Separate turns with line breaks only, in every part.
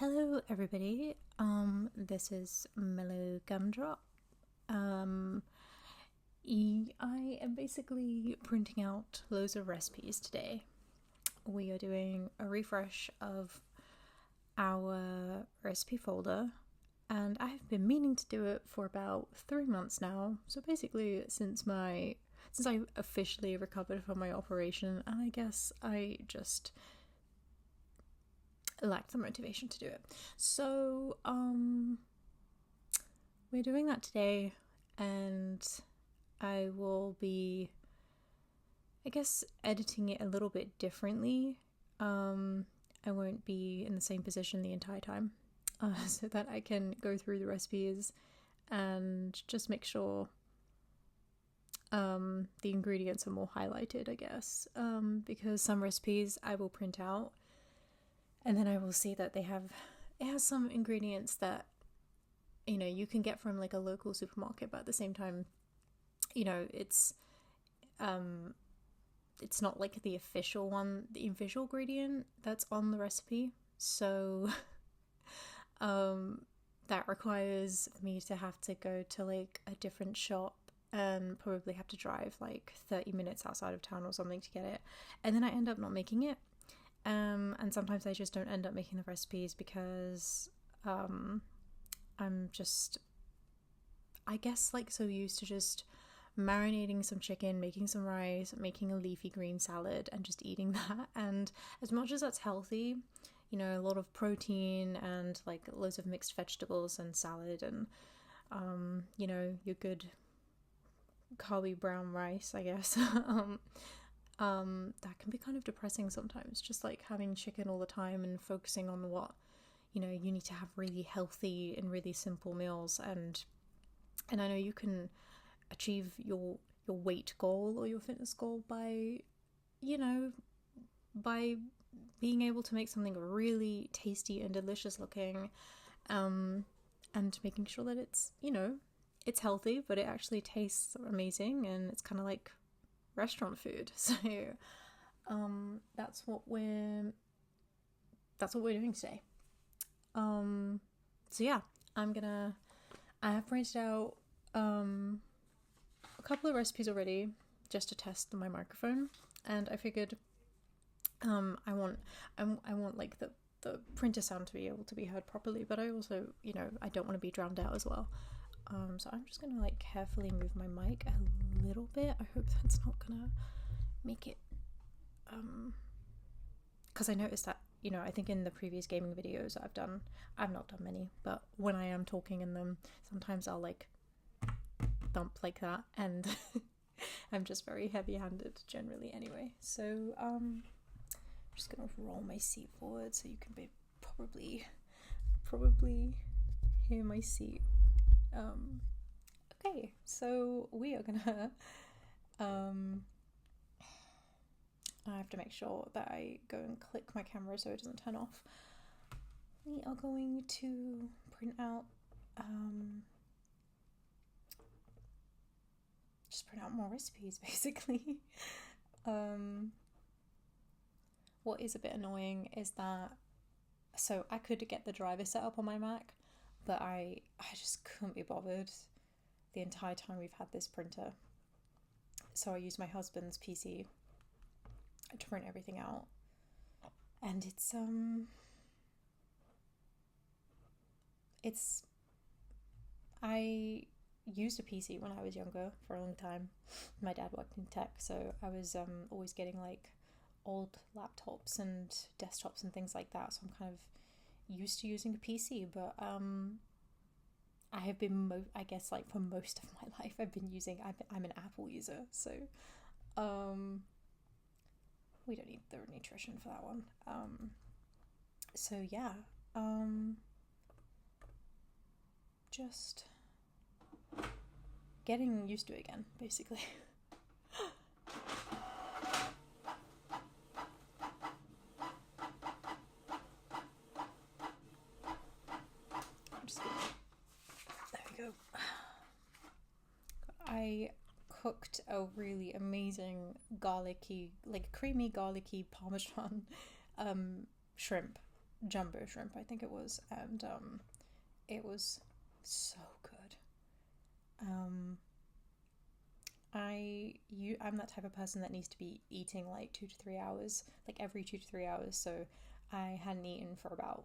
Hello everybody, this is Mellow Gumdrop. I am basically printing out loads of recipes today. We are doing a refresh of our recipe folder, and I've been meaning to do it for about 3 months now. So basically since I officially recovered from my operation, and I guess I just lacked the motivation to do it. So we're doing that today, and I will be, I guess, editing it a little bit differently. I won't be in the same position the entire time, so that I can go through the recipes and just make sure the ingredients are more highlighted, I guess, because some recipes I will print out and then I will see that it has some ingredients that, you can get from like a local supermarket, but at the same time, it's not like the official ingredient that's on the recipe. So that requires me to have to go to like a different shop and probably have to drive like 30 minutes outside of town or something to get it. And then I end up not making it. And sometimes I just don't end up making the recipes because I'm just, I guess, like so used to just marinating some chicken, making some rice, making a leafy green salad and just eating that. And as much as that's healthy, a lot of protein and like loads of mixed vegetables and salad and your good carby brown rice, I guess. That can be kind of depressing sometimes, just like having chicken all the time and focusing on what, you need to have really healthy and really simple meals. And I know you can achieve your weight goal or your fitness goal by being able to make something really tasty and delicious looking, and making sure that it's, it's healthy, but it actually tastes amazing and it's kind of like restaurant food. So that's what we're doing today. So yeah, I have printed out a couple of recipes already just to test my microphone, and I figured I want like the printer sound to be able to be heard properly, but I also, I don't want to be drowned out as well. So I'm just gonna like carefully move my mic a little bit. I hope that's not gonna make it, because I noticed that, I think in the previous gaming videos I've not done many, but when I am talking in them, sometimes I'll like thump like that, and I'm just very heavy-handed generally anyway. So I'm just gonna roll my seat forward so you can probably hear my seat. Okay, so we are gonna I have to make sure that I go and click my camera so it doesn't turn off. We are going to print out more recipes basically. What is a bit annoying is that, so I could get the driver set up on my Mac, but I just couldn't be bothered the entire time we've had this printer. So I used my husband's PC to print everything out. And I used a PC when I was younger for a long time. My dad worked in tech, so I was always getting like old laptops and desktops and things like that. So I'm kind of used to using a PC, but I have been I guess like for most of my life I'm an Apple user, so we don't need the nutrition for that one. So yeah, just getting used to it again, basically. There we go. I cooked a really amazing creamy garlicky Parmesan shrimp jumbo shrimp, I think it was, and it was so good. I'm that type of person that needs to be eating like 2 to 3 hours, like every 2 to 3 hours. So I hadn't eaten for about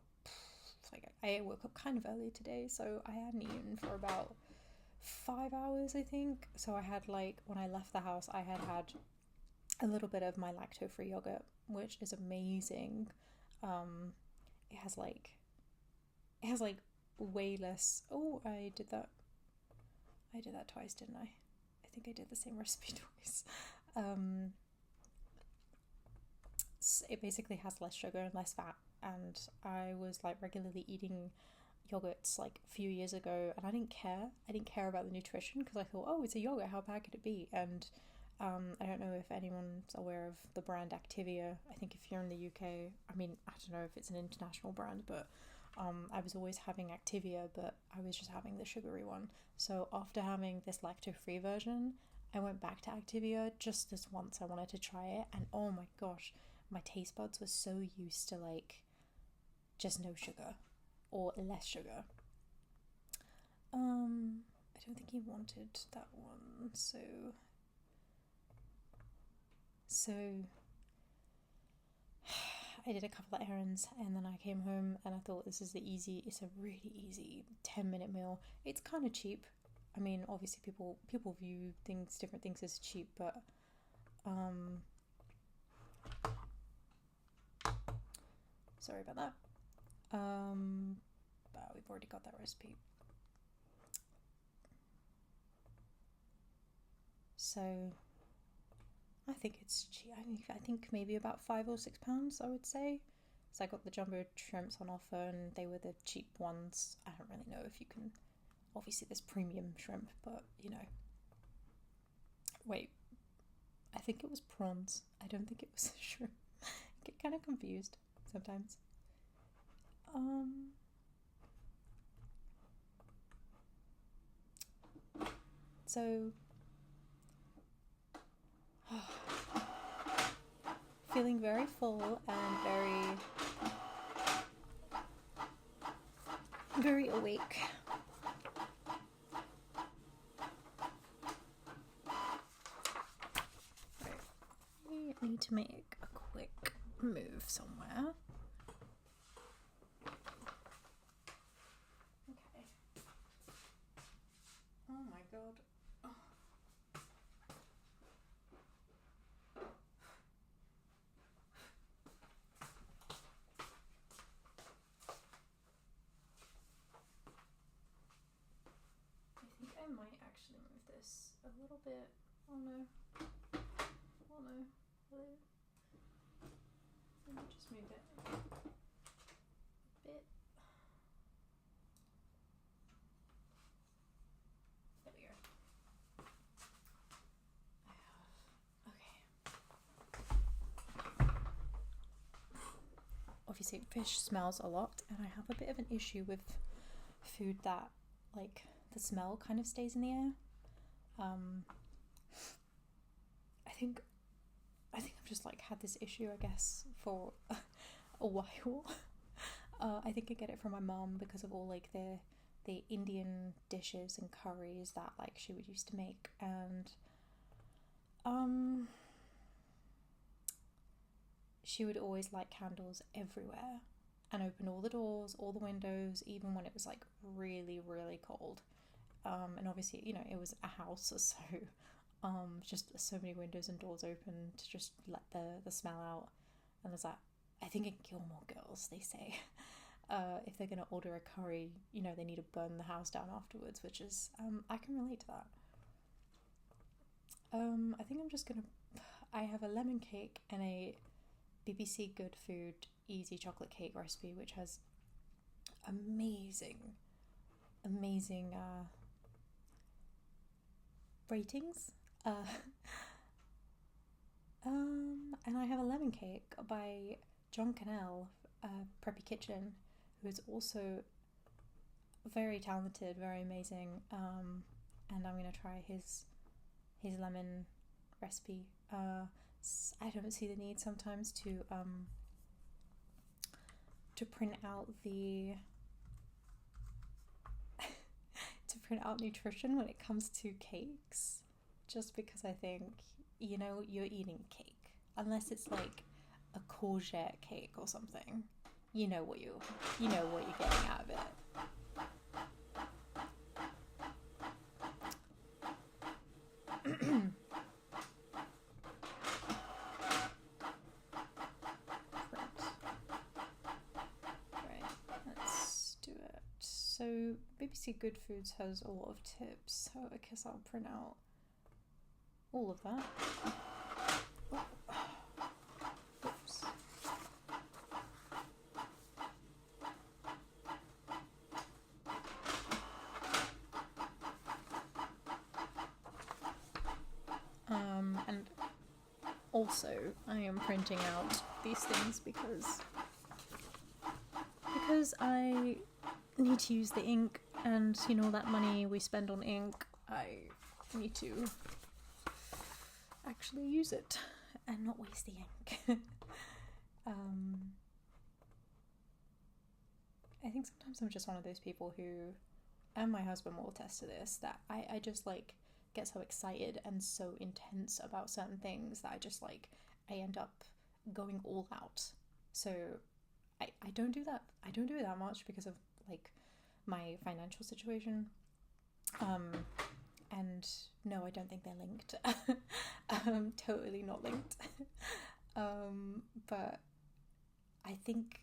I woke up kind of early today, so I hadn't eaten for about 5 hours, I think. So I had like when I left the house, I had a little bit of my lacto-free yogurt, which is amazing. Um, it has like way less. Oh, I did that. I did that twice, didn't I? I think I did the same recipe twice. It basically has less sugar and less fat, and I was like regularly eating yogurts like a few years ago, and I didn't care. I didn't care about the nutrition because I thought, oh, it's a yogurt. How bad could it be? And I don't know if anyone's aware of the brand Activia. I think if you're in the UK, I mean, I don't know if it's an international brand, but I was always having Activia, but I was just having the sugary one. So after having this lacto-free version, I went back to Activia just this once. I wanted to try it, and oh my gosh, my taste buds were so used to like just no sugar or less sugar. I don't think he wanted that one, so I did a couple of errands and then I came home and I thought it's a really easy 10-minute meal. It's kind of cheap. I mean, obviously people view different things as cheap, but sorry about that. But we've already got that recipe. So I think it's cheap. I think maybe about £5 or £6, I would say. So I got the jumbo shrimps on offer, and they were the cheap ones. I don't really know if you can. Obviously, there's premium shrimp, but you know. Wait, I think it was prawns. I don't think it was shrimp. I get kind of confused sometimes. So. Feeling very full and very awake. Right. We need to make a quick move somewhere. Okay. Oh my god. I might actually move this a little bit. Oh no. Oh no. Let me just move it a bit. There we go. Okay. Obviously, fish smells a lot, and I have a bit of an issue with food that, like, the smell kind of stays in the air. I think I've just like had this issue, I guess, for a while. I think I get it from my mom because of all like the Indian dishes and curries that like she would used to make, and she would always light candles everywhere and open all the doors, all the windows, even when it was like really, really cold. And obviously, you know, it was a house, so just so many windows and doors open to just let the smell out. And there's that, I think in Gilmore Girls, they say if they're going to order a curry, you know, they need to burn the house down afterwards, which is, I can relate to that. I think I'm just going to, I have a lemon cake and a BBC Good Food easy chocolate cake recipe, which has amazing ratings. And I have a lemon cake by John Cannell, Preppy Kitchen, who is also very talented, very amazing. And I'm gonna try his lemon recipe. I don't see the need sometimes to to print out the to print out nutrition when it comes to cakes, just because I think, you know, you're eating cake, unless it's like a courgette cake or something. You know what you're getting out of it. So BBC Good Foods has a lot of tips, so I guess I'll print out all of that. Oops. And also I am printing out these things because I need to use the ink, and you know, that money we spend on ink, I need to actually use it and not waste the ink. I think sometimes I'm just one of those people who, and my husband will attest to this, that I just like get so excited and so intense about certain things that I end up going all out. So I don't do that. I don't do it that much because of like my financial situation. And no, I don't think they're linked. Totally not linked. But I think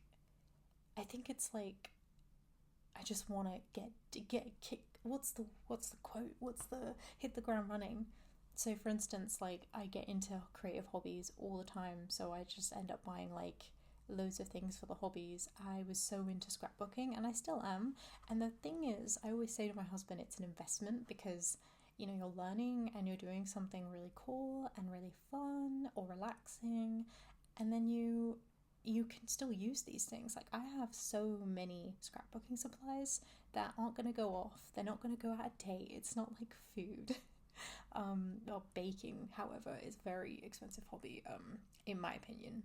it's like I just want to get kicked. What's the quote? What's the hit the ground running? So for instance, like I get into creative hobbies all the time, so I just end up buying like loads of things for the hobbies. I was so into scrapbooking, and I still am. And the thing is, I always say to my husband, it's an investment, because you know, you're learning and you're doing something really cool and really fun or relaxing, and then you can still use these things. Like I have so many scrapbooking supplies that aren't going to go off. They're not going to go out of date. It's not like food. Or baking, however, is a very expensive hobby, in my opinion.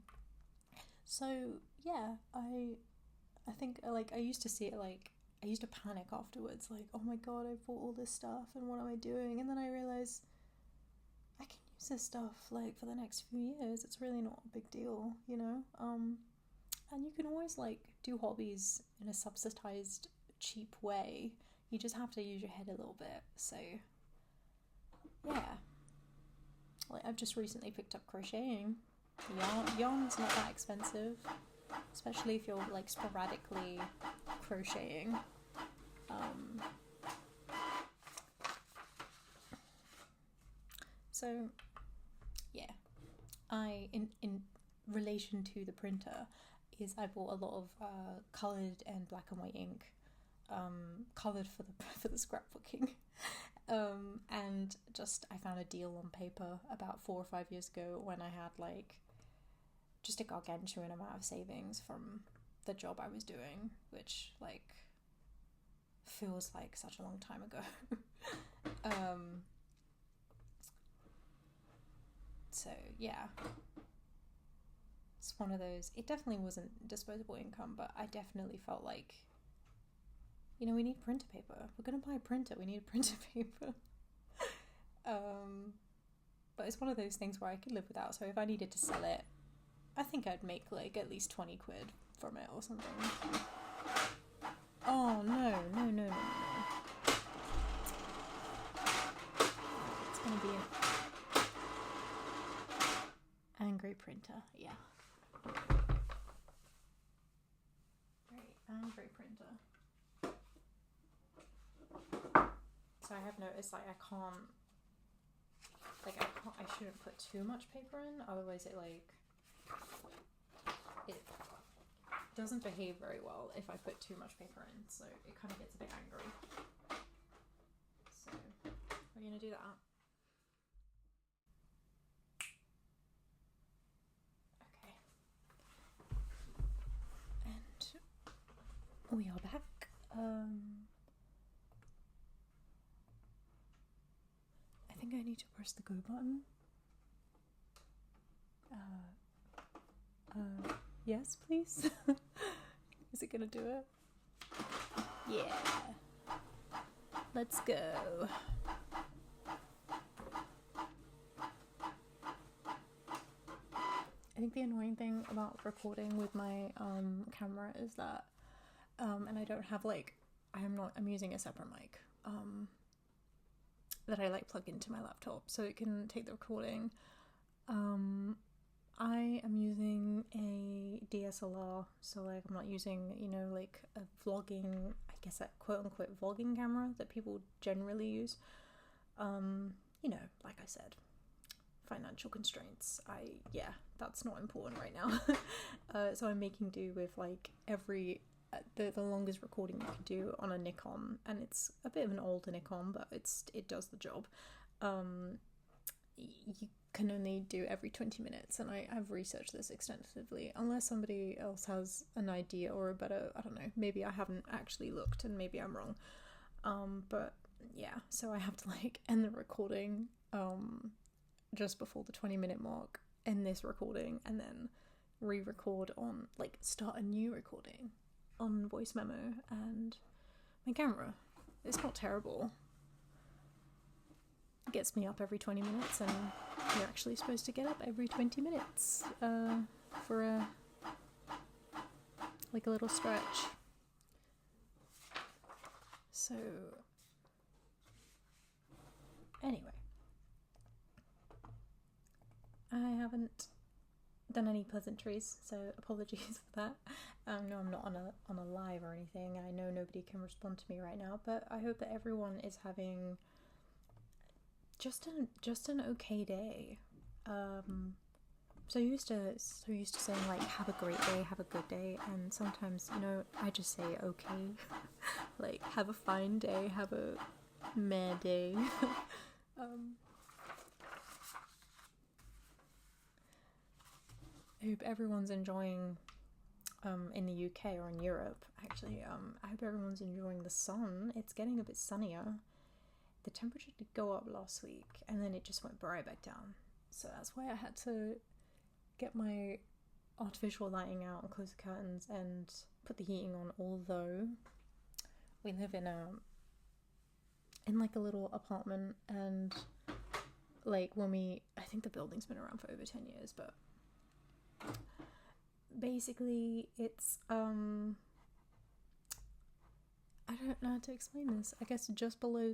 So yeah, I think like I used to see it like I used to panic afterwards, like, oh my god, I bought all this stuff and what am I doing? And then I realized I can use this stuff like for the next few years. It's really not a big deal, you know. And you can always like do hobbies in a subsidized, cheap way. You just have to use your head a little bit. So yeah, like I've just recently picked up crocheting. Yarn's not that expensive, especially if you're like sporadically crocheting. So yeah, I in relation to the printer is I bought a lot of coloured and black and white ink, coloured for the scrapbooking. And just I found a deal on paper about 4 or 5 years ago when I had like just a gargantuan amount of savings from the job I was doing, which like feels like such a long time ago. So yeah, it's one of those. It definitely wasn't disposable income, but I definitely felt like, you know, we need printer paper. We're gonna buy a printer. We need printer paper. But it's one of those things where I could live without. So if I needed to sell it, I think I'd make like at least 20 quid from it or something. Oh no. It's gonna be an angry printer, yeah. Very angry printer. So I have noticed like I shouldn't put too much paper in, otherwise it doesn't behave very well if I put too much paper in, so it kind of gets a bit angry. So we're gonna do that. Okay. And we are back. I think I need to press the go button. Yes, please. Is it gonna do it? Yeah. Let's go. I think the annoying thing about recording with my camera is that, and I don't have like, I'm using a separate mic that I like plug into my laptop so it can take the recording. I am using a DSLR, so like I'm not using, you know, like a vlogging, I guess that quote unquote vlogging camera that people generally use. You know, like I said, financial constraints. That's not important right now. So I'm making do with like the longest recording you can do on a Nikon, and it's a bit of an older Nikon, but it does the job. You can only do every 20 minutes, and I've researched this extensively, unless somebody else has an idea or a better, I don't know, maybe I haven't actually looked and maybe I'm wrong. But yeah, so I have to like end the recording just before the 20-minute mark, end this recording, and then re-record on, like, start a new recording on voice memo and my camera. It's not terrible. It gets me up every 20 minutes, and you're actually supposed to get up every 20 minutes for a little stretch. So anyway, I haven't done any pleasantries, so apologies for that. No, I'm not on a live or anything. I know nobody can respond to me right now, but I hope that everyone is having just an okay day. So used to saying like have a great day, have a good day, and sometimes, you know, I just say okay. Like have a fine day, have a meh day. I hope everyone's enjoying in the UK or in Europe actually. I hope everyone's enjoying the sun. It's getting a bit sunnier. The temperature did go up last week, and then it just went right back down. So that's why I had to get my artificial lighting out and close the curtains and put the heating on, although we live in like a little apartment, and like I think the building's been around for over 10 years, but basically it's I don't know how to explain this. I guess just below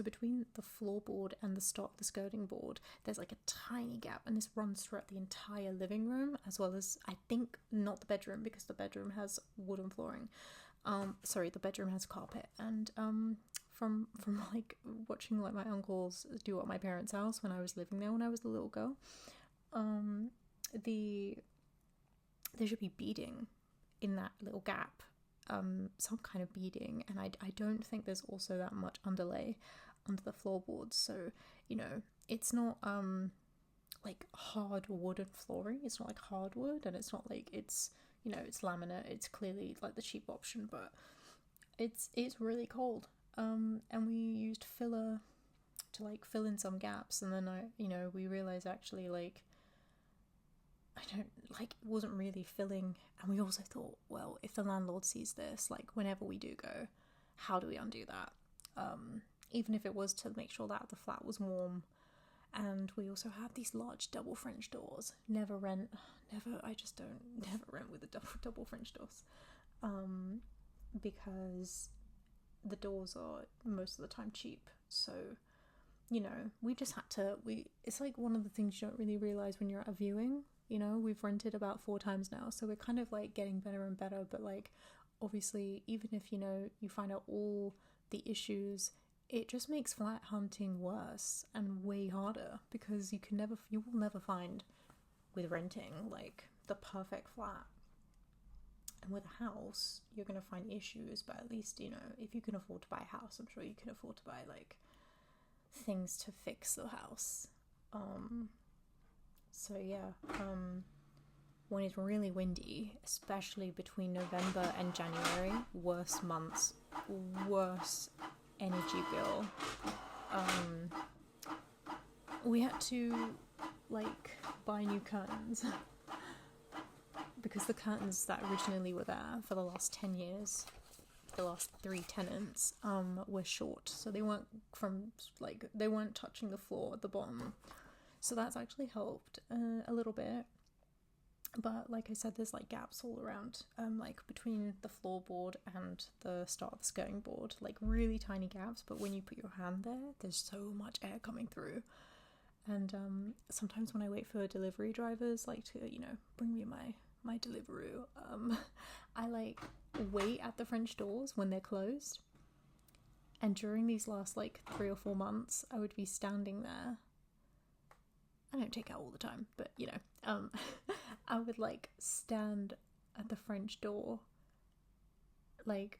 between the floorboard and the skirting board, there's like a tiny gap, and this runs throughout the entire living room, as well as, I think, not the bedroom, because the bedroom has wooden flooring. The bedroom has carpet, and from like watching like my uncles do at my parents' house when I was living there when I was a little girl, there should be beading in that little gap. Some kind of beading, and I don't think there's also that much underlay under the floorboards, so, you know, it's not like hard wooden flooring. It's not like hardwood, and it's not like it's, you know, it's laminate. It's clearly like the cheap option, but it's really cold. And we used filler to like fill in some gaps, and then we realized actually like it wasn't really filling, and we also thought, well, if the landlord sees this, like whenever we do go, how do we undo that? Even if it was to make sure that the flat was warm. And we also have these large double French doors. Never rent with the double French doors, because the doors are most of the time cheap. So, you know, we just had to, it's like one of the things you don't really realize when you're at a viewing. You know, we've rented about 4 times now, so we're kind of like getting better and better, but like obviously, even if, you know, you find out all the issues, it just makes flat hunting worse and way harder, because you will never find with renting like the perfect flat. And with a house, you're going to find issues, but at least, you know, if you can afford to buy a house, I'm sure you can afford to buy like things to fix the house. So yeah, when it's really windy, especially between November and January, worse months, worse energy bill. We had to like buy new curtains because the curtains that originally were there for the last 10 years, the last 3 tenants, were short, so they weren't they weren't touching the floor at the bottom, so that's actually helped a little bit. But like I said, there's like gaps all around, like between the floorboard and the start of the skirting board, like really tiny gaps, but when you put your hand there, there's so much air coming through. And sometimes when I wait for delivery drivers, like, to, you know, bring me my Deliveroo, I like wait at the French doors when they're closed. And during these last like 3 or 4 months, I would be standing there. I don't take out all the time, but you know, I would like stand at the French door, like,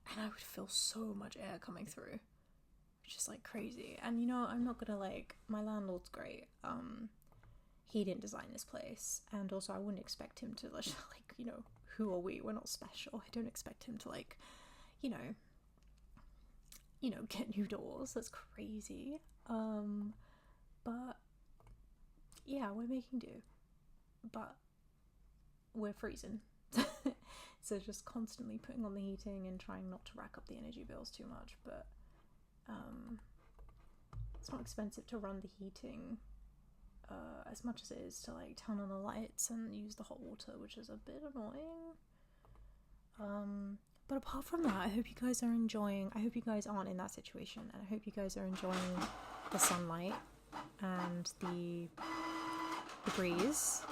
and I would feel so much air coming through. It's just like crazy. And you know, I'm not gonna, like, my landlord's great. He didn't design this place, and also I wouldn't expect him to, like, you know, who are we? We're not special. I don't expect him to, like, you know, get new doors. That's crazy. But yeah, we're making do. But we're freezing. So just constantly putting on the heating and trying not to rack up the energy bills too much. But it's not expensive to run the heating as much as it is to, like, turn on the lights and use the hot water, which is a bit annoying. But apart from that, I hope you guys aren't in that situation, and I hope you guys are enjoying the sunlight and the breeze,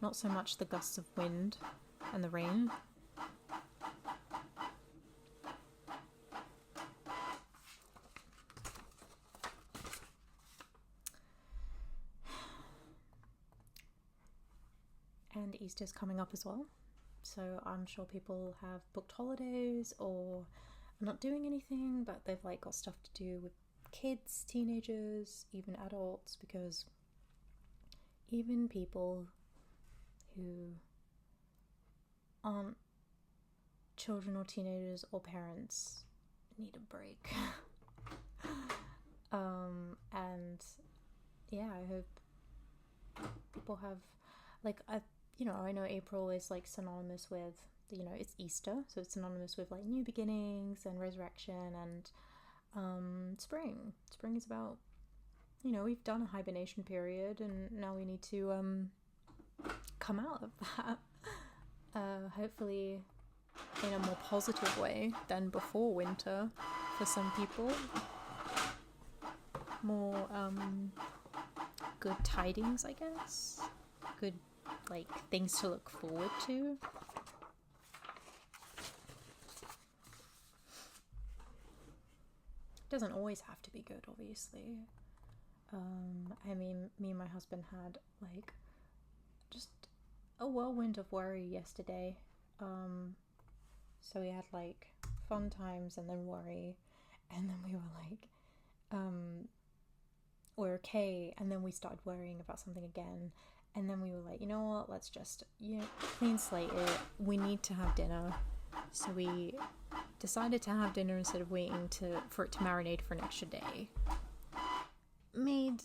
not so much the gusts of wind and the rain. And Easter's coming up as well, so I'm sure people have booked holidays or are not doing anything, but they've like got stuff to do with kids, teenagers, even adults, because even people who aren't children or teenagers or parents need a break. And yeah, I hope people have, like, I know April is like synonymous with, you know, it's Easter, so it's synonymous with like new beginnings and resurrection, and spring is about, you know, we've done a hibernation period and now we need to come out of that, hopefully in a more positive way than before winter for some people. More good tidings, I guess, good, like, things to look forward to. It doesn't always have to be good, obviously. I mean, me and my husband had like just a whirlwind of worry yesterday. So we had like fun times and then worry, and then we were like, we're okay, and then we started worrying about something again, and then we were like, you know what, let's just, you know, clean slate it. We need to have dinner. So we decided to have dinner instead of waiting for it to marinate for an extra day. Made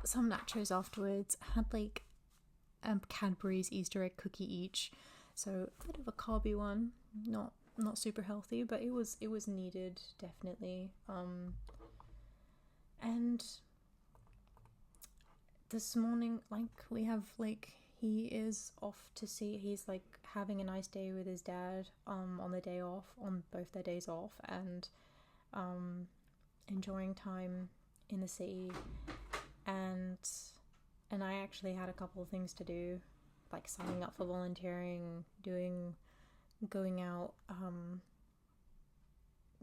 some nachos afterwards, had like Cadbury's Easter egg cookie each, so a bit of a carby one, not super healthy, but it was needed, definitely. And this morning, like, we have, like, he is off to see, he's like having a nice day with his dad on the day off, on both their days off, and enjoying time in the city, and I actually had a couple of things to do, like signing up for volunteering, going out.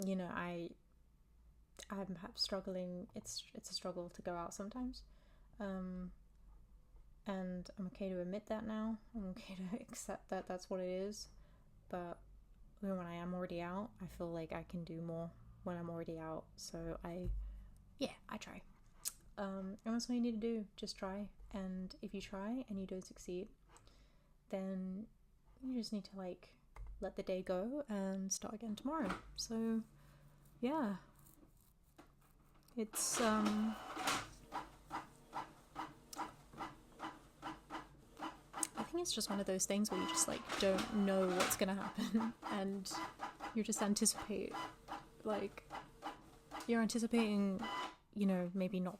You know, I'm perhaps struggling. It's a struggle to go out sometimes, and I'm okay to admit that now. I'm okay to accept that that's what it is. But when I am already out, I feel like I can do more when I'm already out. So I try. And that's what you need to do. Just try. And if you try and you don't succeed, then you just need to, like, let the day go and start again tomorrow. So yeah, it's I think it's just one of those things where you just like don't know what's gonna happen, and you just anticipate, like, you're anticipating, you know, maybe not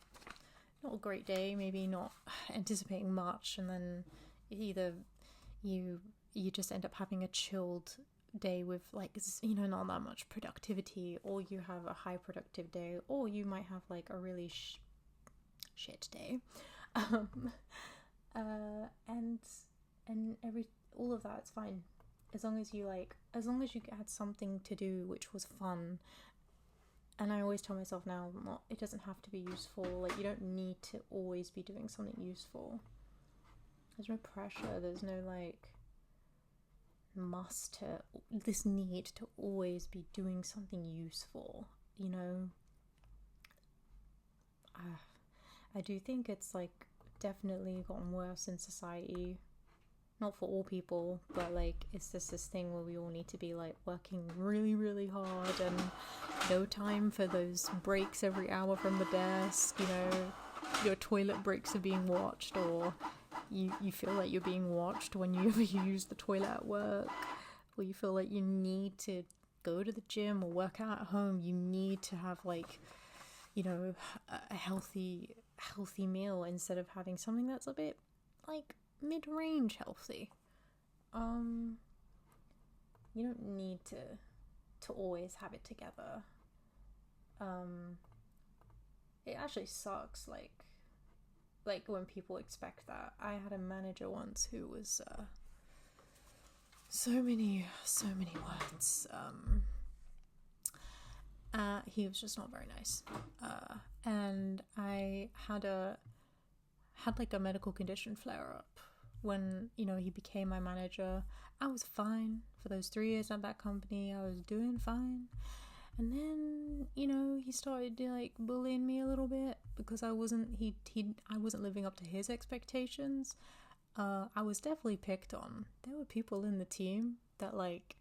a great day, maybe not anticipating much, and then either you just end up having a chilled day with, like, you know, not that much productivity, or you have a high productive day, or you might have like a really shit day. And all of that's fine, as long as you had something to do which was fun. And I always tell myself now, it doesn't have to be useful. Like, you don't need to always be doing something useful. There's no pressure. There's no like this need to always be doing something useful. You know, I do think it's like definitely gotten worse in society. Not for all people, but like it's just this thing where we all need to be like working really, really hard, and no time for those breaks every hour from the desk. You know, your toilet breaks are being watched, or you feel like you're being watched when you use the toilet at work, or you feel like you need to go to the gym or work out at home. You need to have like, you know, a healthy meal instead of having something that's a bit like mid-range healthy. You don't need to always have it together. It actually sucks, like when people expect that. I had a manager once who was so many words. He was just not very nice. And I had like a medical condition flare up when, you know, he became my manager. I was fine for those 3 years at that company. I was doing fine. And then, you know, he started like bullying me a little bit because I wasn't living up to his expectations. I was definitely picked on. There were people in the team that, like,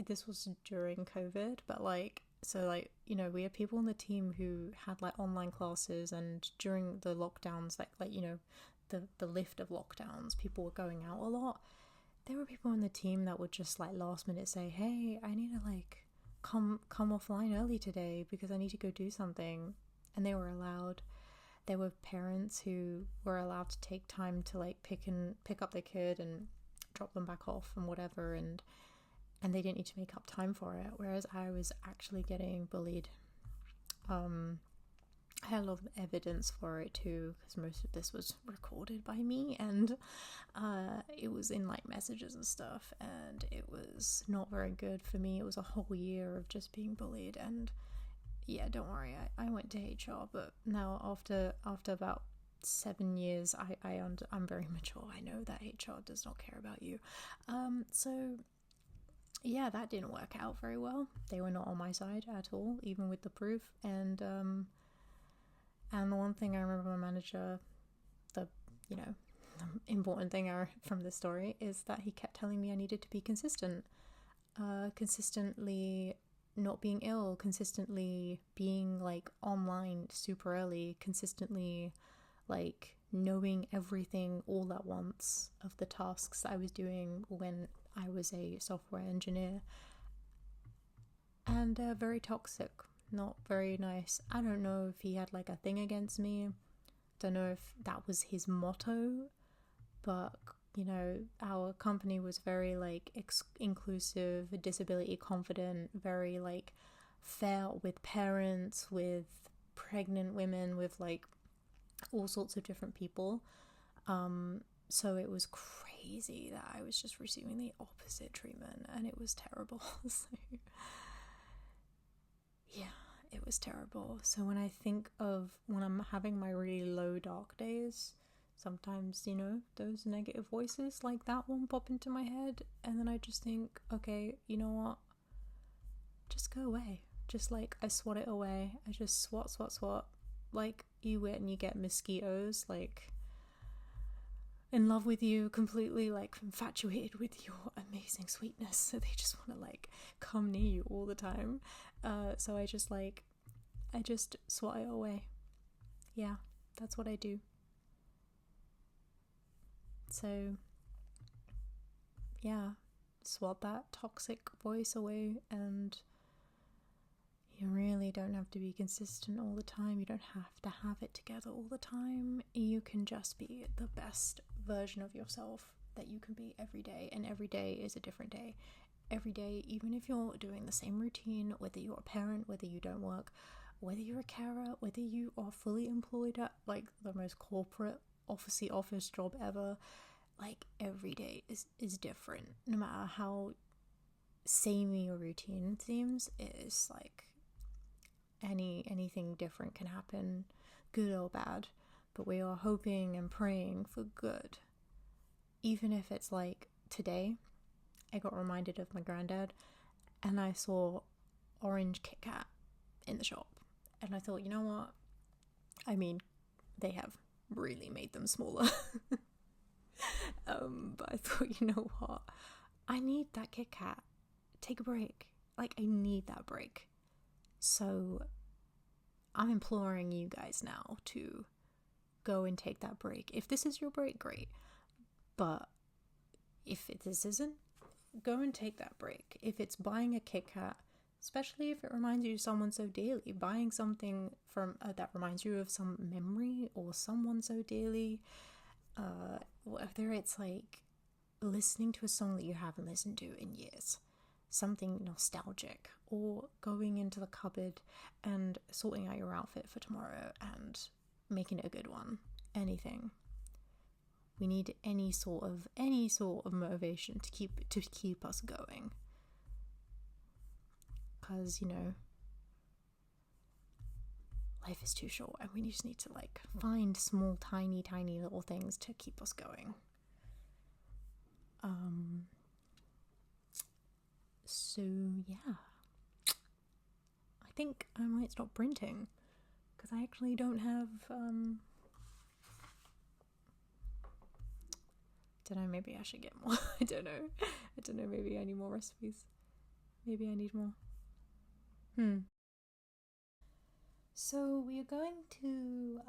this was during COVID, but like, so like, you know, we had people in the team who had like online classes, and during the lockdowns, like you know, the lift of lockdowns, people were going out a lot. There were people in the team that would just like last minute say, hey, I need to like come offline early today because I need to go do something. And they were allowed. There were parents who were allowed to take time to like pick up their kid and drop them back off and whatever, and they didn't need to make up time for it, whereas I was actually getting bullied. I had a lot of evidence for it too, because most of this was recorded by me, and it was in like messages and stuff, and it was not very good for me. It was a whole year of just being bullied, and yeah, don't worry, I went to HR, but now after about 7 years, I'm very mature. I know that HR does not care about you. So yeah, that didn't work out very well. They were not on my side at all, even with the proof. And the one thing I remember my manager, the important thing from this story is that he kept telling me I needed to be consistent. Consistently not being ill, consistently being like online super early, consistently like knowing everything all at once of the tasks I was doing when I was a software engineer. And very toxic, not very nice. I don't know if he had like a thing against me. Don't know if that was his motto, but you know, our company was very like inclusive, disability confident, very like fair with parents, with pregnant women, with like all sorts of different people. So it was crazy that I was just receiving the opposite treatment, and it was terrible. So yeah, it was terrible. So when I think of when I'm having my really low dark days, sometimes, you know, those negative voices like that one pop into my head, and then I just think, okay, you know what, just go away. Just like I swat it away. I just swat, like you went and you get mosquitoes like in love with you, completely like infatuated with your amazing sweetness, so they just want to like come near you all the time. So I just swat it away. Yeah, that's what I do. So yeah, swap that toxic voice away, and you really don't have to be consistent all the time. You don't have to have it together all the time. You can just be the best version of yourself that you can be every day, and every day is a different day. Every day, even if you're doing the same routine, whether you're a parent, whether you don't work, whether you're a carer, whether you are fully employed at like the most corporate office job ever, like every day is different. No matter how samey your routine seems, it is like anything different can happen, good or bad. But we are hoping and praying for good. Even if it's like today, I got reminded of my granddad, and I saw orange Kit Kat in the shop, and I thought, you know what? I mean, they have really made them smaller. But I thought, you know what? I need that Kit Kat. Take a break. Like, I need that break. So I'm imploring you guys now to go and take that break. If this is your break, great. But if this isn't, go and take that break. If it's buying a Kit Kat, especially if it reminds you of someone so dearly, buying something from that reminds you of some memory or someone so dearly, whether it's like listening to a song that you haven't listened to in years, something nostalgic, or going into the cupboard and sorting out your outfit for tomorrow and making it a good one. Anything. We need any sort of motivation to keep us going. Because, you know, life is too short, and we just need to like find small, tiny little things to keep us going. So yeah, I think I might stop printing because I actually don't have don't know, maybe I should get more. I don't know, maybe I need more recipes. Maybe I need more. So we are going to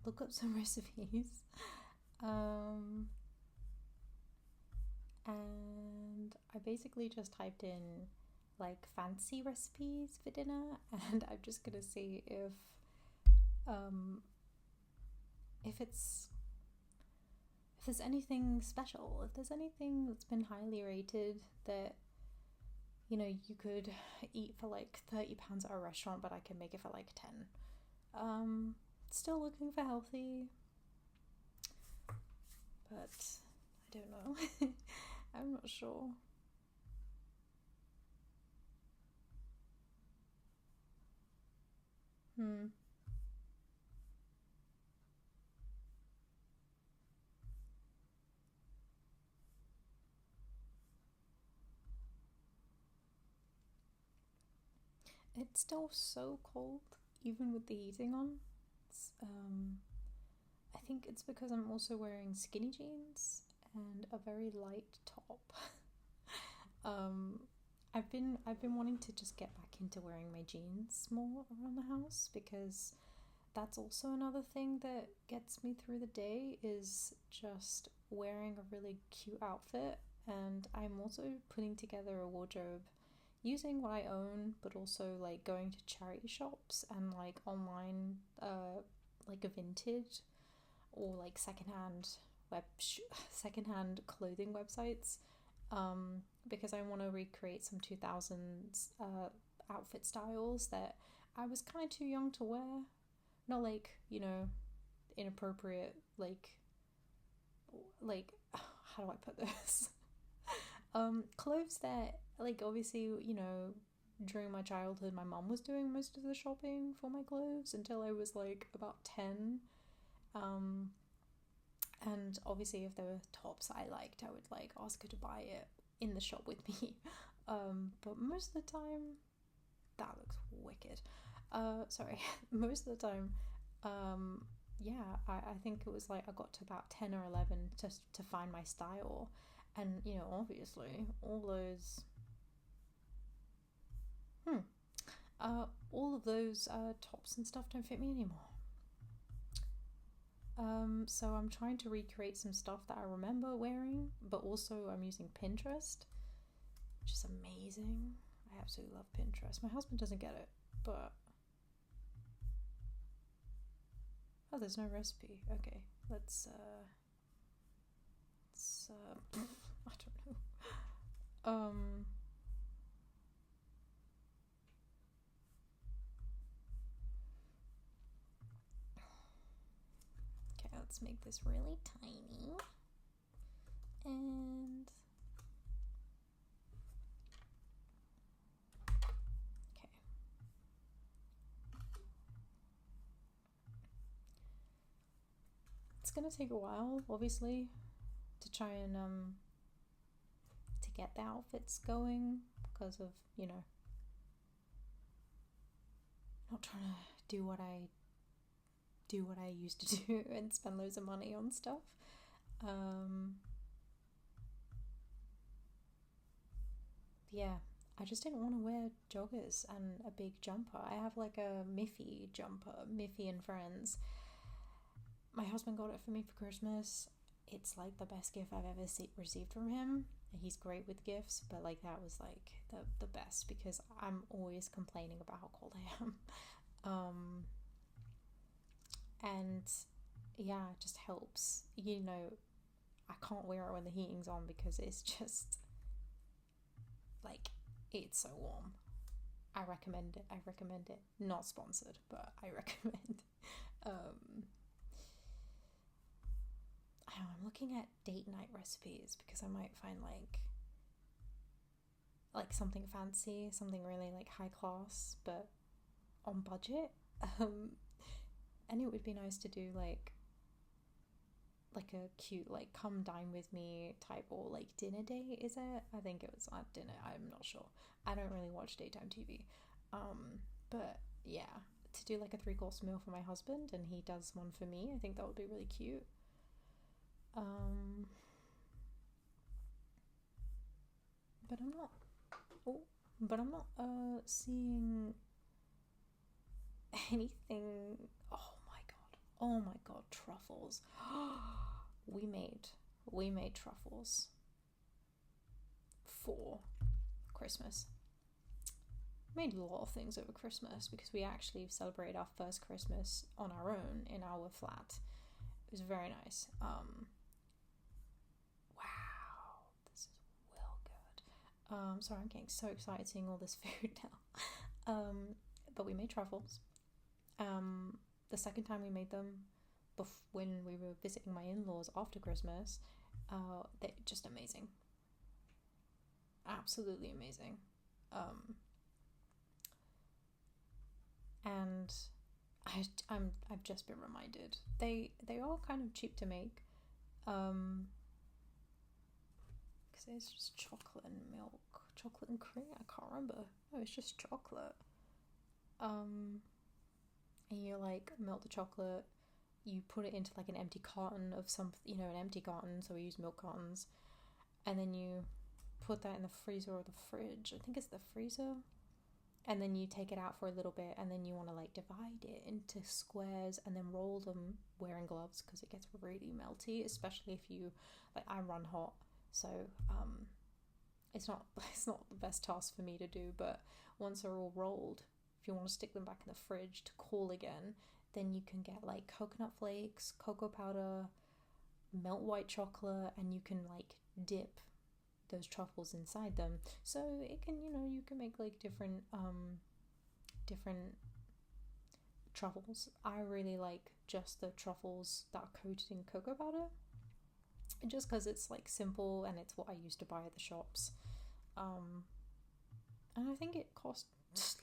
look up some recipes. And I basically just typed in like fancy recipes for dinner, and I'm just gonna see if there's anything special, if there's anything that's been highly rated that, you know, you could eat for like £30 at a restaurant, but I can make it for like 10. Still looking for healthy, but I don't know. I'm not sure. It's still so cold, even with the heating on. I think it's because I'm also wearing skinny jeans and a very light top. I've been wanting to just get back into wearing my jeans more around the house, because that's also another thing that gets me through the day, is just wearing a really cute outfit. And I'm also putting together a wardrobe using what I own, but also like going to charity shops and like online like a vintage or like secondhand clothing websites, because I want to recreate some 2000s outfit styles that I was kind of too young to wear. Not like, you know, inappropriate, like how do I put this? Clothes that, like, obviously, you know, during my childhood my mum was doing most of the shopping for my clothes until I was like about 10. And obviously if there were tops I liked, I would like ask her to buy it in the shop with me. But most of the time, that looks wicked. Sorry. Most of the time, yeah, I think it was like I got to about 10 or 11 just to find my style. And, you know, obviously all of those tops and stuff don't fit me anymore. So I'm trying to recreate some stuff that I remember wearing, but also I'm using Pinterest, which is amazing. I absolutely love Pinterest. My husband doesn't get it, but... Oh, there's no recipe. Okay, let's I don't know. Okay, let's make this really tiny. And okay. It's gonna take a while, obviously, to try and to get the outfits going because of, you know, not trying to do what I used to do and spend loads of money on stuff. Yeah, I just didn't want to wear joggers and a big jumper. I have like a Miffy jumper, Miffy and Friends. My husband got it for me for Christmas. It's like the best gift I've ever received from him. He's great with gifts, but like that was like the best because I'm always complaining about how cold I am. And yeah, it just helps. You know, I can't wear it when the heating's on because it's just like, it's so warm. I recommend it. Not sponsored, but I recommend. I'm looking at date night recipes because I might find like something fancy, something really like high class, but on budget. And it would be nice to do like a cute like come dine with me type, or like dinner date, is it? I think it was at dinner, I'm not sure. I don't really watch daytime TV. But yeah, to do like a 3-course meal for my husband and he does one for me, I think that would be really cute. But I'm not seeing anything. Oh my god, truffles. we made truffles for Christmas. Made a lot of things over Christmas because we actually celebrated our first Christmas on our own in our flat. It was very nice. Wow, this is well good. Sorry, I'm getting so excited seeing all this food now. But we made truffles. The second time we made them, when we were visiting my in-laws after Christmas, they're just amazing. Absolutely amazing. And I've just been reminded they are kind of cheap to make, because it's just chocolate and milk, chocolate and cream. I can't remember. No, it's just chocolate. And you like melt the chocolate, you put it into like an empty carton of some, an empty carton. So we use milk cartons, and then you put that in the freezer or the fridge. I think it's the freezer. And then you take it out for a little bit, and then you want to like divide it into squares and then roll them wearing gloves because it gets really melty, especially if you I run hot, so it's not the best task for me to do. But once they're all rolled, if you want to stick them back in the fridge to cool again, then you can get like coconut flakes, cocoa powder, melt white chocolate, and you can like dip those truffles inside them, so it can, you can make like different truffles. I really like just the truffles that are coated in cocoa powder, just because it's like simple and it's what I used to buy at the shops. And I think it cost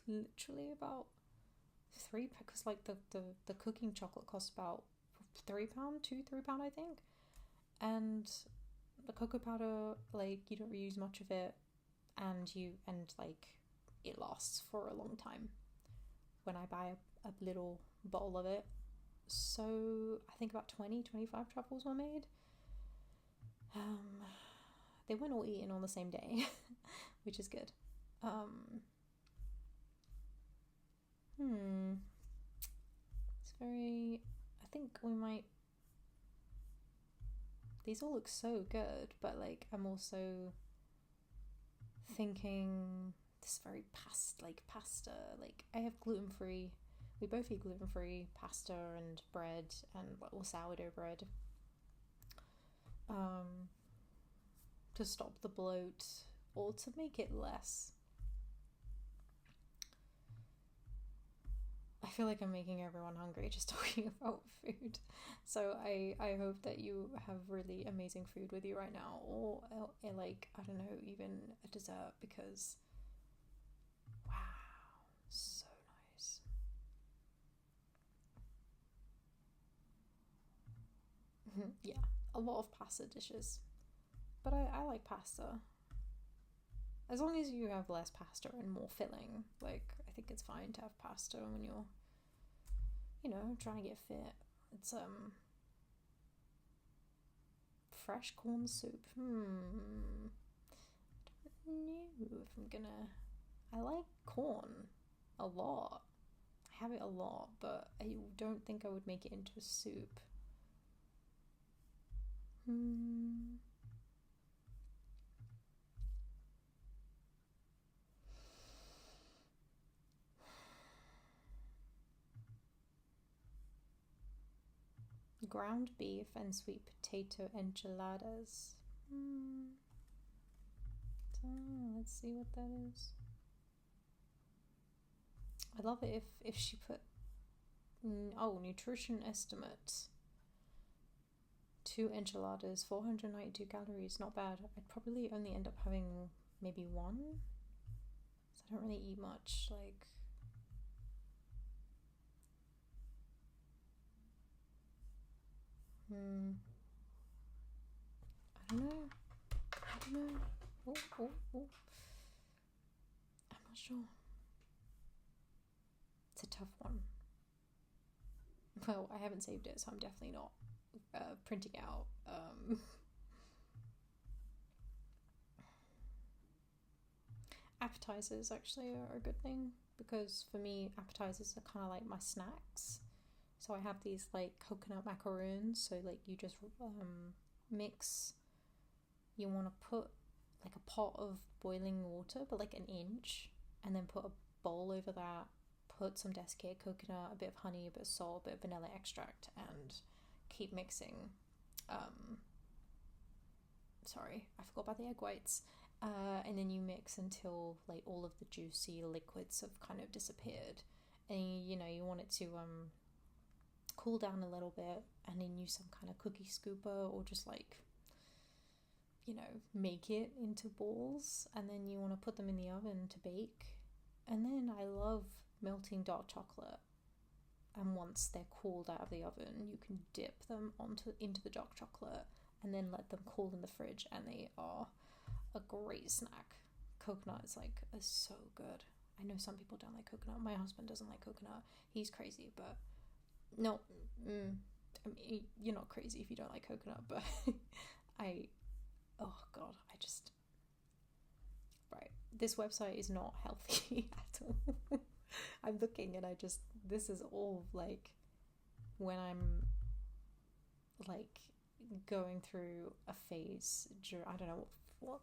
literally about £3, because like the cooking chocolate costs about £3, £3 I think, and the cocoa powder, like, you don't reuse much of it, and like it lasts for a long time when I buy a little bottle of it. So I think about 25 truffles were made. They weren't all eaten on the same day, which is good. It's very, I think we might these all look so good, but like I'm also thinking this very pasta. Like I have gluten-free. We both eat gluten-free pasta and bread and or sourdough bread. To stop the bloat or to make it less. I feel like I'm making everyone hungry just talking about food. So I hope that you have really amazing food with you right now, or like, I don't know, even a dessert, because wow, so nice. Yeah, a lot of pasta dishes, but I like pasta. As long as you have less pasta and more filling, like, I think it's fine to have pasta when you're, trying to get fit. It's fresh corn soup. Don't know if I'm gonna. I like corn a lot. I have it a lot, but I don't think I would make it into a soup. Ground beef and sweet potato enchiladas. Let's see what that is. I'd love it if she put nutrition estimate. 2 enchiladas, 492 calories, not bad. I'd probably only end up having maybe one, so I don't really eat much. Like, I don't know. Oh. I'm not sure. It's a tough one. Well, I haven't saved it, so I'm definitely not printing out. Appetizers actually are a good thing, because for me, appetizers are kind of like my snacks. So I have these like coconut macaroons. So like you just mix. You want to put like a pot of boiling water, but like an inch, and then put a bowl over that. Put some desiccated coconut, a bit of honey, a bit of salt, a bit of vanilla extract, and keep mixing. Sorry, I forgot about the egg whites. And then you mix until like all of the juicy liquids have kind of disappeared, and you want it to cool down a little bit, and then use some kind of cookie scooper, or just like make it into balls, and then you want to put them in the oven to bake. And then I love melting dark chocolate, and once they're cooled out of the oven, you can dip them into the dark chocolate and then let them cool in the fridge, and they are a great snack. Coconut is so good. I know some people don't like coconut. My husband doesn't like coconut. He's crazy, but no, I mean, you're not crazy if you don't like coconut, but oh god, right, this website is not healthy at all. I'm looking, and this is all like when I'm like going through a phase. I don't know what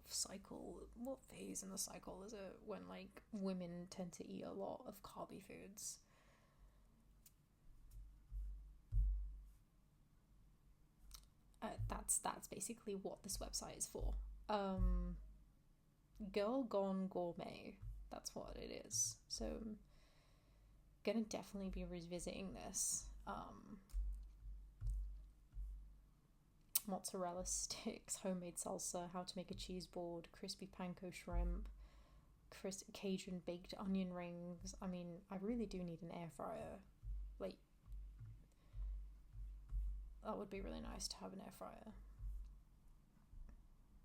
phase in the cycle is it, when like women tend to eat a lot of carby foods. That's basically what this website is for. Girl Gone Gourmet, that's what it is. So I'm gonna definitely be revisiting this. Mozzarella sticks, homemade salsa, how to make a cheese board, crispy panko shrimp, Cajun baked onion rings. I mean, I really do need an air fryer. Like, that would be really nice to have an air fryer.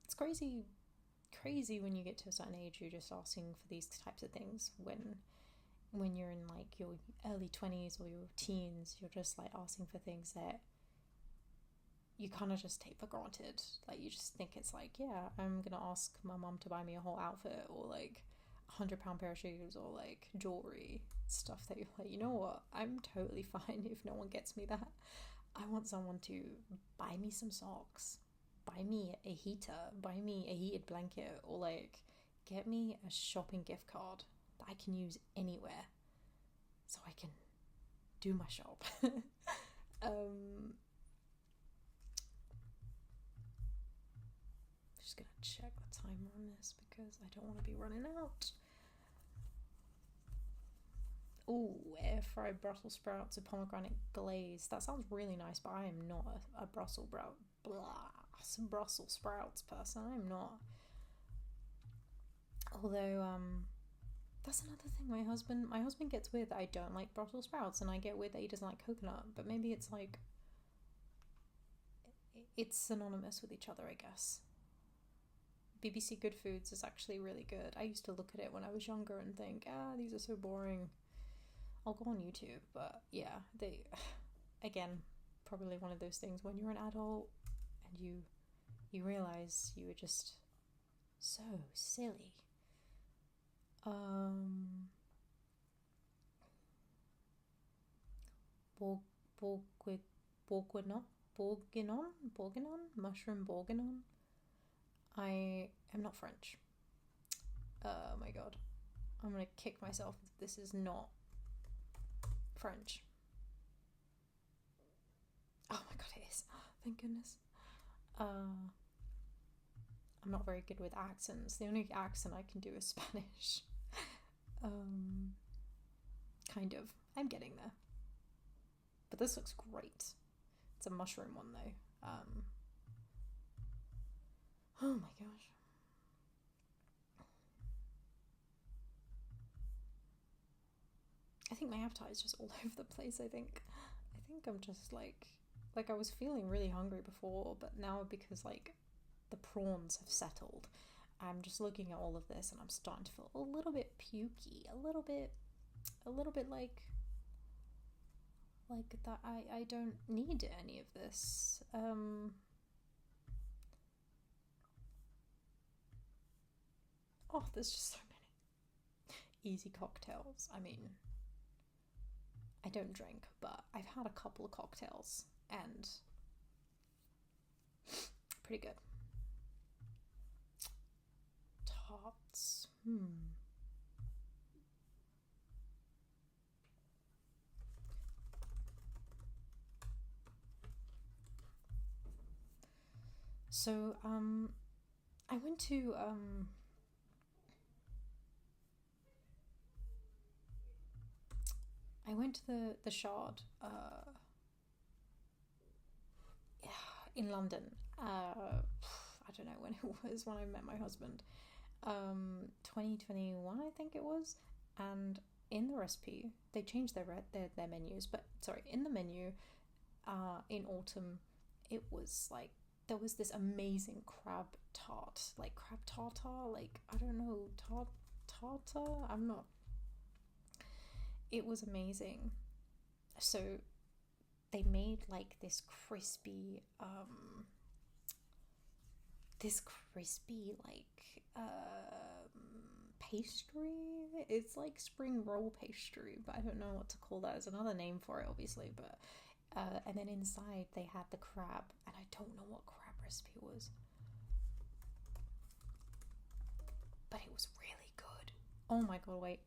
It's crazy when you get to a certain age, you're just asking for these types of things. When you're in like your early 20s or your teens, you're just like asking for things that you kind of just take for granted. Like, you just think it's like, yeah, I'm gonna ask my mom to buy me a whole outfit, or like £100 pair of shoes, or like jewelry, stuff that you're like, you know what, I'm totally fine if no one gets me that. I want someone to buy me some socks. buy me a heater, buy me a heated blanket, or like get me a shopping gift card that I can use anywhere so I can do my shop. Just gonna check the timer on this because I don't want to be running out. Ooh, air fried Brussels sprouts with pomegranate glaze. That sounds really nice, but I am not a Brussels sprouts person. I'm not. Although, that's another thing. My husband gets weird that I don't like Brussels sprouts, and I get weird that he doesn't like coconut. But maybe it's like it's synonymous with each other, I guess. BBC Good Foods is actually really good. I used to look at it when I was younger and think, these are so boring. I'll go on YouTube, but yeah, they, again, probably one of those things when you're an adult and you realize you were just so silly. Mushroom bourguignon. I am not French. Oh my god. I'm gonna kick myself if this is not French. Oh my god, it is. Thank goodness. I'm not very good with accents. The only accent I can do is Spanish. Kind of. I'm getting there. But this looks great. It's a mushroom one though. Oh my gosh. I think my appetite is just all over the place. I think I'm just like I was feeling really hungry before, but now because like the prawns have settled, I'm just looking at all of this and I'm starting to feel a little bit pukey, a little bit like that I don't need any of this. Oh, there's just so many easy cocktails. I mean, I don't drink, but I've had a couple of cocktails and pretty good. Tarts. So, I went to, the Shard, in London. I don't know when it was, when I met my husband. 2021, I think it was. And in the recipe, they changed their menus. But sorry, in the menu, in autumn, it was like there was this amazing crab tart, like crab tartar, like I don't know, tartar. I'm not. It was amazing. So they made like this crispy pastry. It's like spring roll pastry, but I don't know what to call that. There's another name for it, obviously, but and then inside they had the crab, and I don't know what crab recipe it was, but it was really good. Oh my god,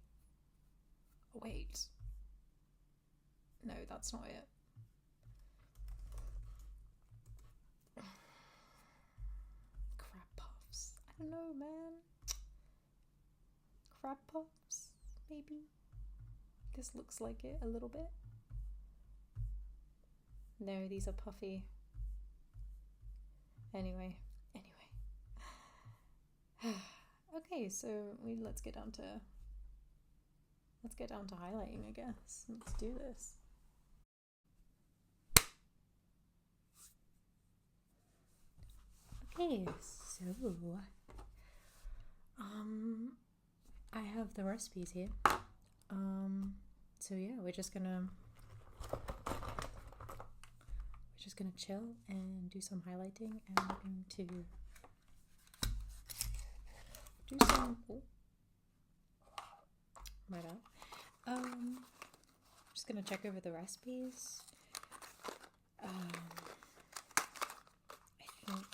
wait, no, that's not it. Crab puffs. I don't know, man. Crab puffs, maybe. This looks like it a little bit. No, these are puffy. Anyway. Okay, so let's get down to highlighting, I guess. Let's do this. Okay, so I have the recipes here. So yeah, we're just gonna chill and do some highlighting, and we're going to do some my bad. Just gonna check over the recipes. I think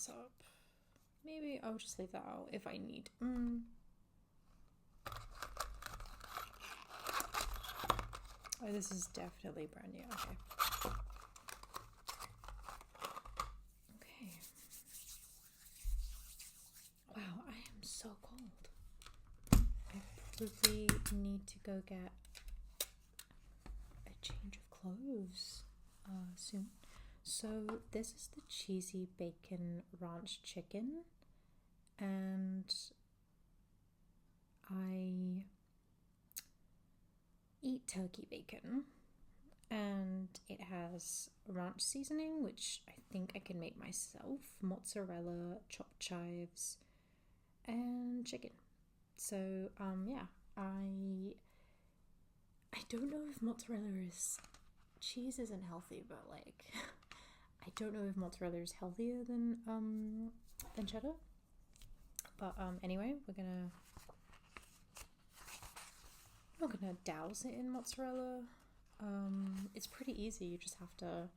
this up. Maybe I'll just leave that out if I need. Oh, this is definitely brand new. Okay. Okay. Wow, I am so cold. I probably need to go get a change of clothes soon. So this is the cheesy bacon ranch chicken, and I eat turkey bacon, and it has ranch seasoning, which I think I can make myself, mozzarella, chopped chives, and chicken. So yeah, I don't know if mozzarella is, cheese isn't healthy, but like I don't know if mozzarella is healthier than cheddar. But anyway, we're not gonna douse it in mozzarella. It's pretty easy. You just have to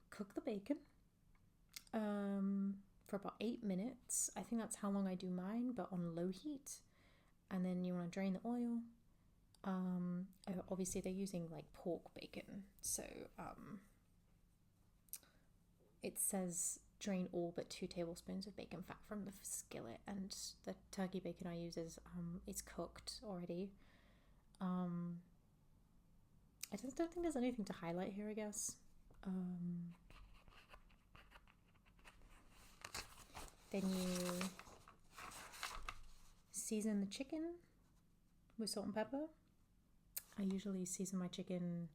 cook the bacon for about 8 minutes. I think that's how long I do mine, but on low heat. And then you want to drain the oil. Obviously they're using like pork bacon, so it says drain all but 2 tablespoons of bacon fat from the skillet, and the turkey bacon I use is it's cooked already. I just don't think there's anything to highlight here, I guess. Then you season the chicken with salt and pepper. I usually season my chicken.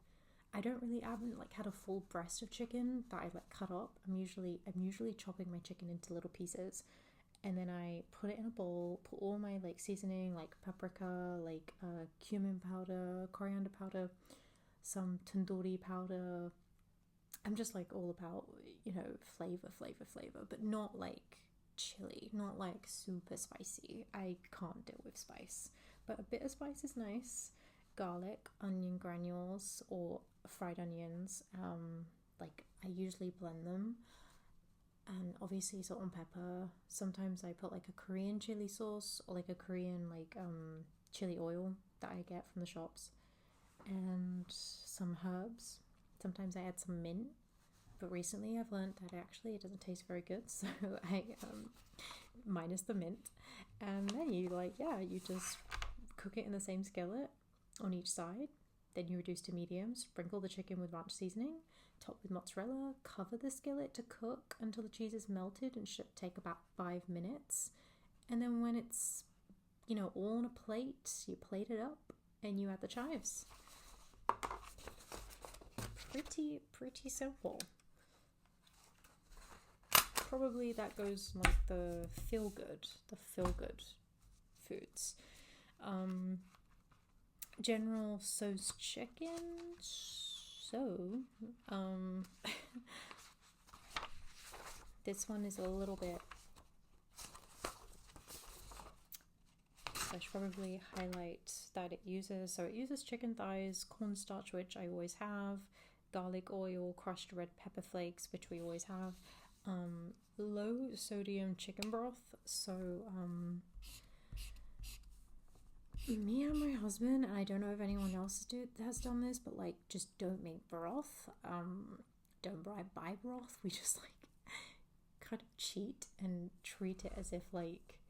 I haven't like had a full breast of chicken that I like cut up. I'm usually chopping my chicken into little pieces, and then I put it in a bowl, put all my like seasoning, like paprika, like cumin powder, coriander powder, some tandoori powder. I'm just like all about, flavor, but not like chili, not like super spicy. I can't deal with spice, but a bit of spice is nice. Garlic, onion granules, or fried onions. Like I usually blend them, and obviously salt and pepper. Sometimes I put like a Korean chili sauce or like a Korean like chili oil that I get from the shops, and some herbs. Sometimes I add some mint, but recently I've learned that it doesn't taste very good, so I minus the mint. And then you just cook it in the same skillet on each side. Then you reduce to medium, sprinkle the chicken with ranch seasoning, top with mozzarella, cover the skillet to cook until the cheese is melted, and should take about 5 minutes. And then when it's all on a plate, you plate it up and you add the chives. Pretty simple. Probably that goes like the feel good foods. General Tso's chicken. So, this one is a little bit. I should probably highlight that it uses chicken thighs, cornstarch, which I always have, garlic oil, crushed red pepper flakes, which we always have, low sodium chicken broth. So, me and my husband, and I don't know if anyone else has done this, but like just don't make broth. Don't buy broth. We just like kind of cheat and treat it as if like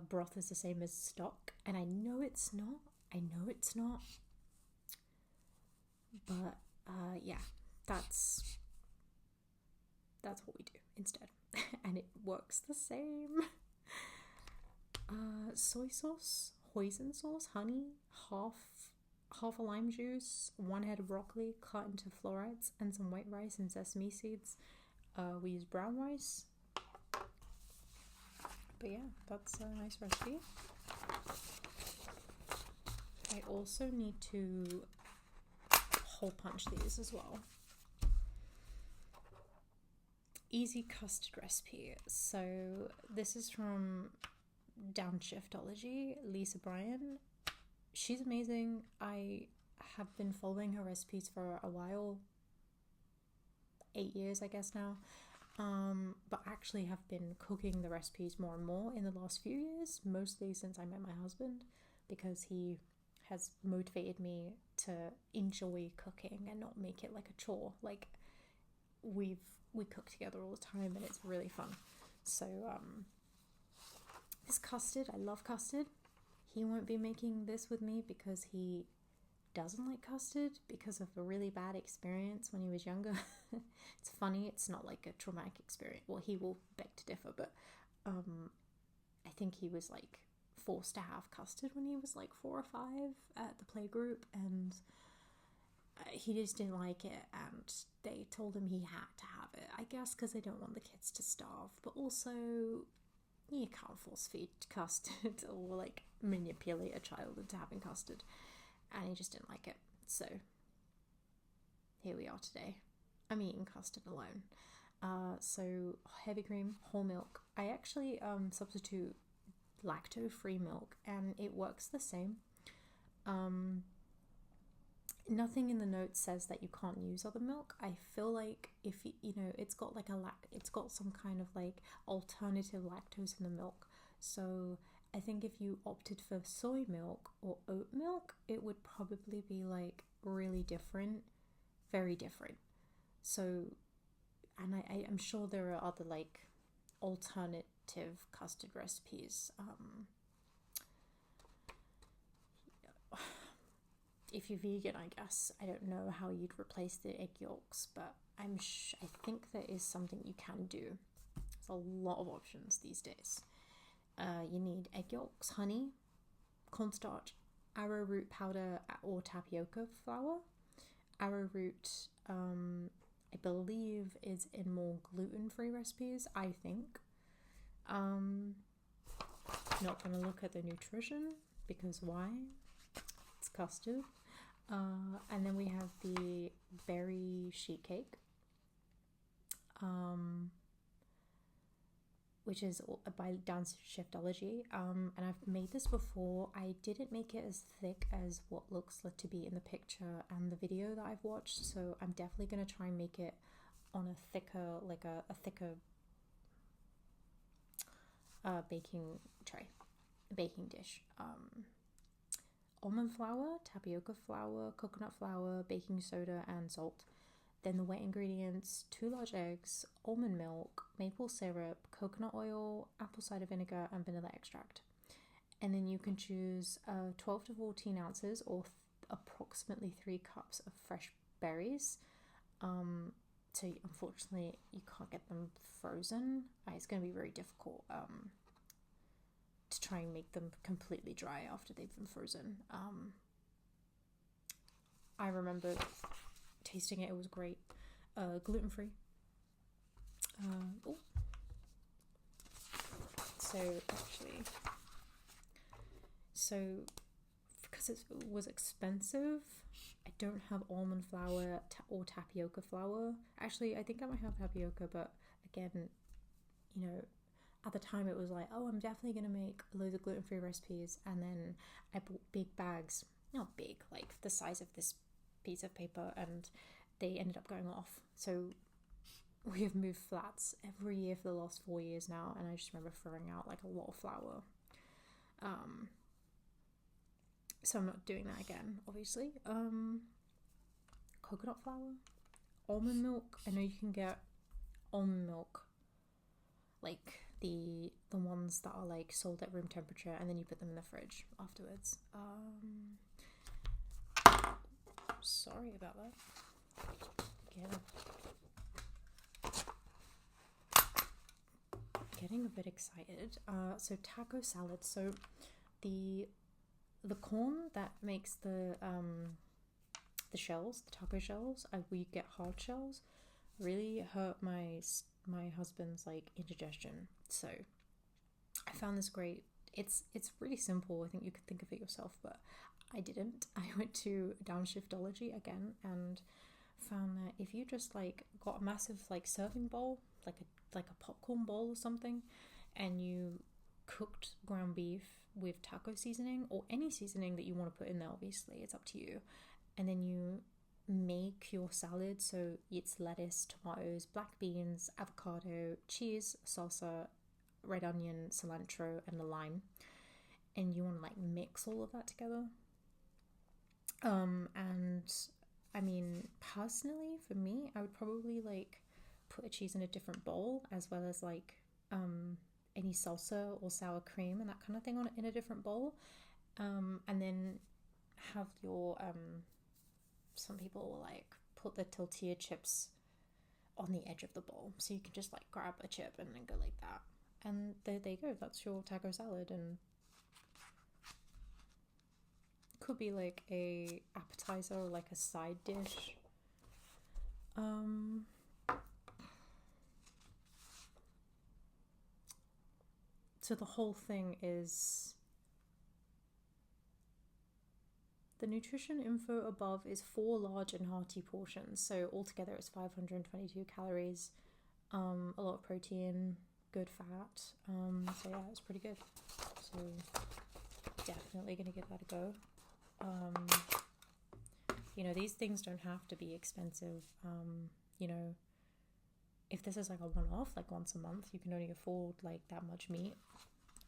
broth is the same as stock. And I know it's not. But yeah, that's what we do instead, and it works the same. Soy sauce, hoisin sauce, honey, half a lime juice, 1 head of broccoli cut into florets, and some white rice and sesame seeds. We use brown rice. But yeah, that's a nice recipe. I also need to hole punch these as well. Easy custard recipe. So this is from Downshiftology, Lisa Bryan. She's amazing. I have been following her recipes for a while. 8 years, I guess now. But actually have been cooking the recipes more and more in the last few years, mostly since I met my husband, because he has motivated me to enjoy cooking and not make it like a chore. Like we cook together all the time and it's really fun. So this custard, I love custard. He won't be making this with me because he doesn't like custard because of a really bad experience when he was younger. It's funny, it's not like a traumatic experience. Well, he will beg to differ, but I think he was like forced to have custard when he was like 4 or 5 at the playgroup, and he just didn't like it, and they told him he had to have it, I guess because they don't want the kids to starve, but also you can't force feed custard or like manipulate a child into having custard, and he just didn't like it. So here we are today. I'm eating custard alone. So heavy cream, whole milk. I actually substitute lacto-free milk and it works the same. Nothing in the notes says that you can't use other milk. I feel like if you know, it's got like it's got some kind of like alternative lactose in the milk. So I think if you opted for soy milk or oat milk, it would probably be like really different, very different. So, and I'm sure there are other like alternative custard recipes. If you're vegan, I guess, I don't know how you'd replace the egg yolks, but I think there is something you can do. There's a lot of options these days. You need egg yolks, honey, cornstarch, arrowroot powder or tapioca flour. Arrowroot, I believe, is in more gluten-free recipes, I think. Not going to look at the nutrition because why? It's custard. And then we have the berry sheet cake, which is by Downshiftology. And I've made this before. I didn't make it as thick as what looks to be in the picture and the video that I've watched, so I'm definitely going to try and make it on a thicker, like a thicker baking tray, baking dish. Almond flour, tapioca flour, coconut flour, baking soda, and salt. Then the wet ingredients: 2 large eggs, almond milk, maple syrup, coconut oil, apple cider vinegar, and vanilla extract. And then you can choose 12 to 14 ounces or approximately 3 cups of fresh berries. So unfortunately you can't get them frozen. It's going to be very difficult to try and make them completely dry after they've been frozen. I remember tasting it, it was great. Gluten-free. So because it was expensive, I don't have almond flour or tapioca flour. Actually, I think I might have tapioca, but again, you know, at the time it was like, oh, I'm definitely going to make loads of gluten-free recipes, and then I bought big bags, not big, like the size of this piece of paper, and they ended up going off. So we have moved flats every year for the last 4 years now, and I just remember throwing out like a lot of flour. So I'm not doing that again, obviously. Coconut flour, almond milk. I know you can get almond milk, like the ones that are like sold at room temperature, and then you put them in the fridge afterwards. Sorry about that. Getting a bit excited. So taco salad. So the corn that makes the shells, the taco shells, we get hard shells, really hurt my husband's like indigestion. So I found this great. It's really simple. I think you could think of it yourself, but I didn't. I went to Downshiftology again and found that if you just like got a massive like serving bowl, like a popcorn bowl or something, and you cooked ground beef with taco seasoning or any seasoning that you want to put in there, obviously it's up to you, and then you make your salad. So it's lettuce, tomatoes, black beans, avocado, cheese, salsa, red onion, cilantro, and a lime. And you want to like mix all of that together. And I mean, personally, for me, I would probably like put a cheese in a different bowl, as well as like any salsa or sour cream and that kind of thing on it in a different bowl. And then have your some people will like put the tortilla chips on the edge of the bowl, so you can just like grab a chip and then go like that, and there you go. That's your taco salad. And could be like a appetizer or like a side dish. So the whole thing is, the nutrition info above is 4 large and hearty portions. So altogether it's 522 calories, a lot of protein, good fat. So yeah, it's pretty good. So definitely gonna give that a go. You know, these things don't have to be expensive. You know, if this is like a one-off, like once a month, you can only afford like that much meat.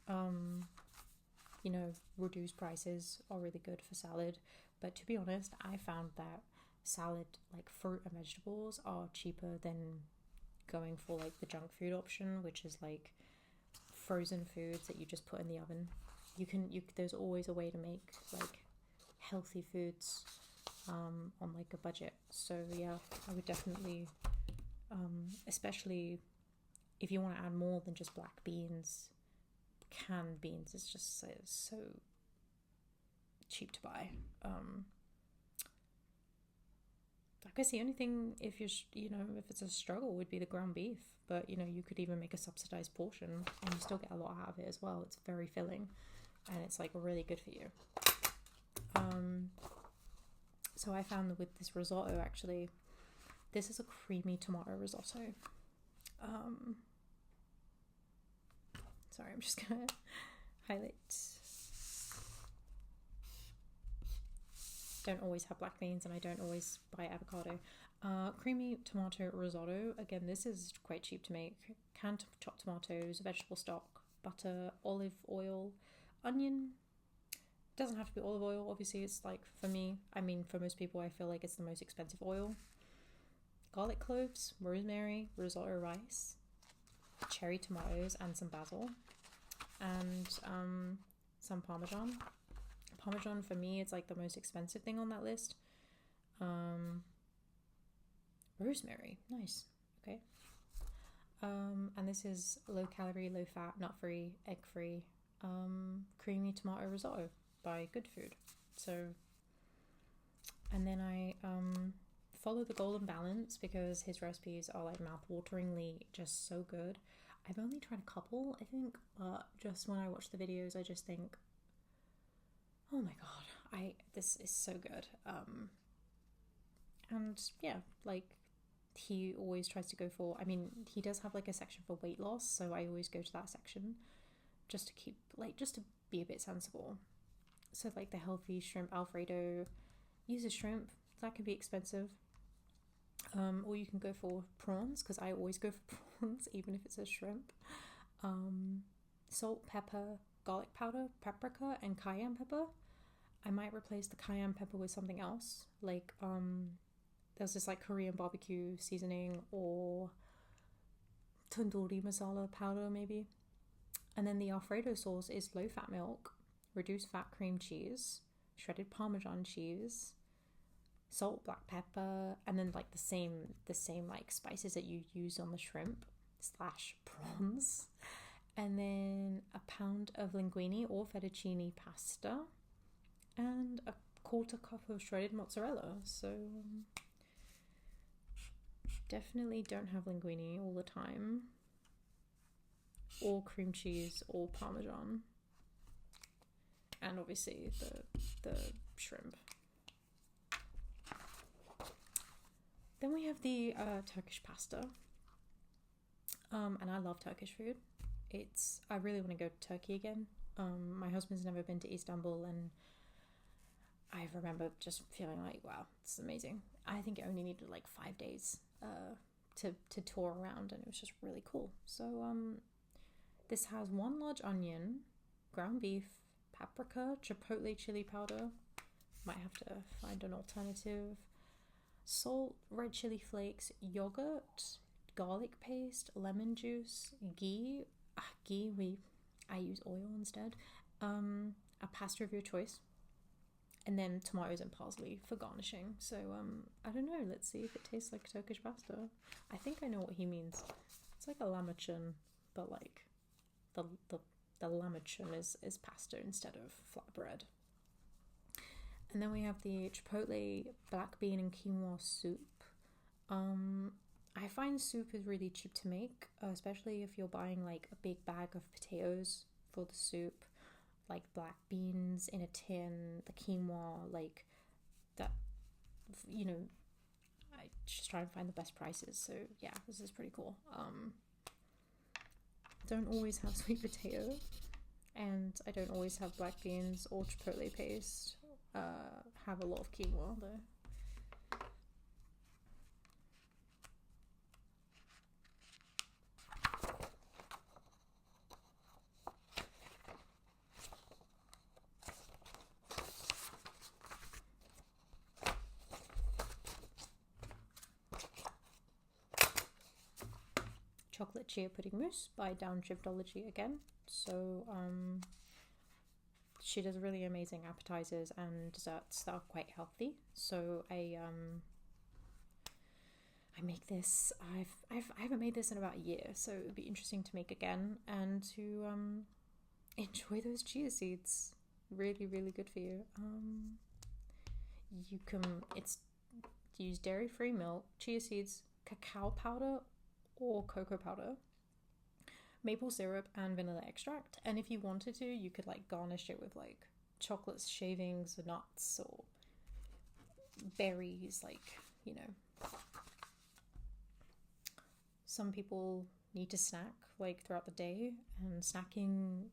You know, reduced prices are really good for salad. But to be honest, I found that salad, like fruit and vegetables, are cheaper than going for like the junk food option, which is like frozen foods that you just put in the oven. There's always a way to make like healthy foods on like a budget. So yeah, I would definitely, especially if you want to add more than just black beans, canned beans is just so cheap to buy. I guess the only thing, if you're, you know, if it's a struggle, would be the ground beef. But you know, you could even make a subsidized portion and you still get a lot out of it as well. It's very filling and it's like really good for you. So I found that with this risotto, actually, this is a creamy tomato risotto. Sorry, I'm just gonna highlight. Don't always have black beans and I don't always buy avocado. Creamy tomato risotto. Again, this is quite cheap to make. Canned chopped tomatoes, vegetable stock, butter, olive oil, onion. Doesn't have to be olive oil, obviously. It's like, for me, I mean for most people, I feel like it's the most expensive oil. Garlic cloves, rosemary, risotto rice, cherry tomatoes, and some basil, and some parmesan. Parmesan for me, it's like the most expensive thing on that list. Rosemary, nice. Okay. And this is low calorie, low fat, nut free, egg free, creamy tomato risotto by Good Food. So, and then I follow the Golden Balance because his recipes are like mouth-wateringly just so good. I've only tried a couple, I think, but just when I watch the videos, I just think, oh my god, this is so good. And yeah, like he always tries to go for, I mean, he does have like a section for weight loss, so I always go to that section just to keep, like, just to be a bit sensible. So like the healthy shrimp Alfredo, use a shrimp, that can be expensive. Or you can go for prawns, because I always go for prawns, even if it's a shrimp. Salt, pepper, garlic powder, paprika, and cayenne pepper. I might replace the cayenne pepper with something else, like there's this like Korean barbecue seasoning or tandoori masala powder maybe. And then the Alfredo sauce is low fat milk, reduced fat cream cheese, shredded Parmesan cheese, salt, black pepper, and then like the same like spices that you use on the shrimp / prawns, and then a pound of linguine or fettuccine pasta, and a 1/4 cup of shredded mozzarella. So definitely don't have linguine all the time, or cream cheese or Parmesan, and obviously the shrimp. Then we have the Turkish pasta, and I love Turkish food. I really want to go to Turkey again. My husband's never been to Istanbul, and I remember just feeling like, wow, this is amazing. I think it only needed like 5 days to tour around, and it was just really cool. So this has 1 large onion, ground beef, paprika, chipotle chili powder. Might have to find an alternative. Salt, red chili flakes, yogurt, garlic paste, lemon juice, ghee. I use oil instead. A pasta of your choice, and then tomatoes and parsley for garnishing. So I don't know. Let's see if it tastes like Turkish pasta. I think I know what he means. It's like a lahmacun, but like the lahmacun is pasta instead of flatbread. And then we have the chipotle black bean and quinoa soup. I find soup is really cheap to make, especially if you're buying like a big bag of potatoes for the soup, like black beans in a tin, the quinoa, like that. You know, I just try and find the best prices. So yeah, this is pretty cool. Don't always have sweet potato, and I don't always have black beans or chipotle paste. Have a lot of quinoa though. Chocolate chia pudding mousse by Downshiftology again. So she does really amazing appetizers and desserts that are quite healthy. So I make this. I haven't made this in about a year, so it would be interesting to make again and to enjoy those chia seeds. Really, really good for you. You can use dairy-free milk, chia seeds, cacao powder or cocoa powder, maple syrup and vanilla extract. And if you wanted to, you could like garnish it with like chocolate shavings, nuts, or berries, like, you know. Some people need to snack like throughout the day, and snacking,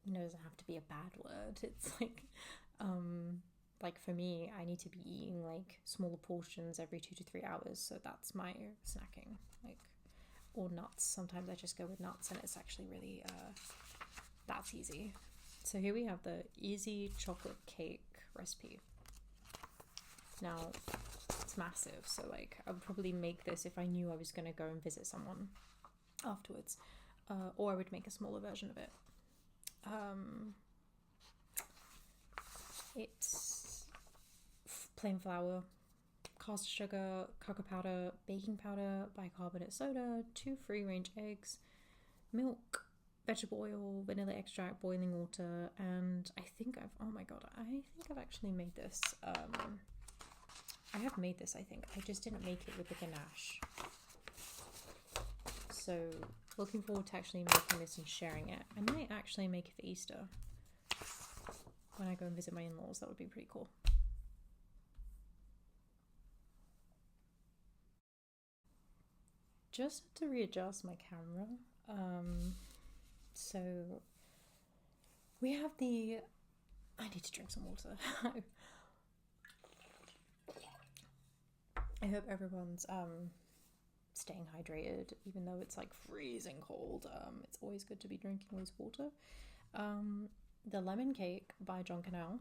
you know, doesn't have to be a bad word. It's like for me, I need to be eating like smaller portions every 2 to 3 hours, so that's my snacking. Like, or nuts. Sometimes I just go with nuts, and it's actually really that's easy. So here we have the easy chocolate cake recipe. Now it's massive, so like I would probably make this if I knew I was going to go and visit someone afterwards, or I would make a smaller version of it. It's plain flour, caster sugar, cocoa powder, baking powder, bicarbonate soda, 2 free-range eggs, milk, vegetable oil, vanilla extract, boiling water, and I think I've actually made this. I have made this, I think. I just didn't make it with the ganache. So, looking forward to actually making this and sharing it. I might actually make it for Easter. When I go and visit my in-laws, that would be pretty cool. Just to readjust my camera. So we have I need to drink some water. I hope everyone's staying hydrated, even though it's like freezing cold. It's always good to be drinking loads of water. The lemon cake by John Canal.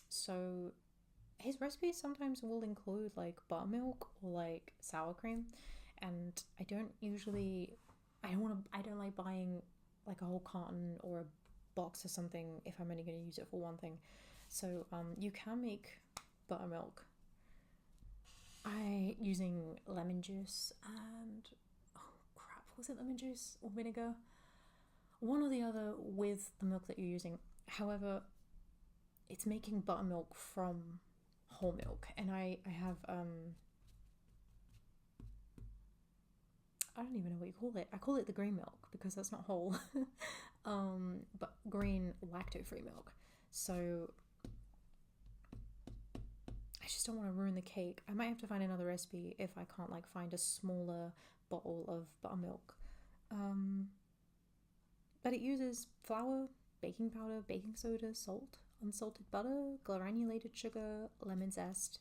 So his recipes sometimes will include like buttermilk or like sour cream, and I don't like buying like a whole carton or a box or something if I'm only going to use it for one thing. So you can make buttermilk using lemon juice and was it lemon juice or vinegar? One or the other with the milk that you're using. However, it's making buttermilk from whole milk, and I have I don't even know what you call it. I call it the green milk because that's not whole. But green lacto-free milk. So I just don't want to ruin the cake. I might have to find another recipe if I can't like find a smaller bottle of buttermilk. But it uses flour, baking powder, baking soda, salt, unsalted butter, granulated sugar, lemon zest.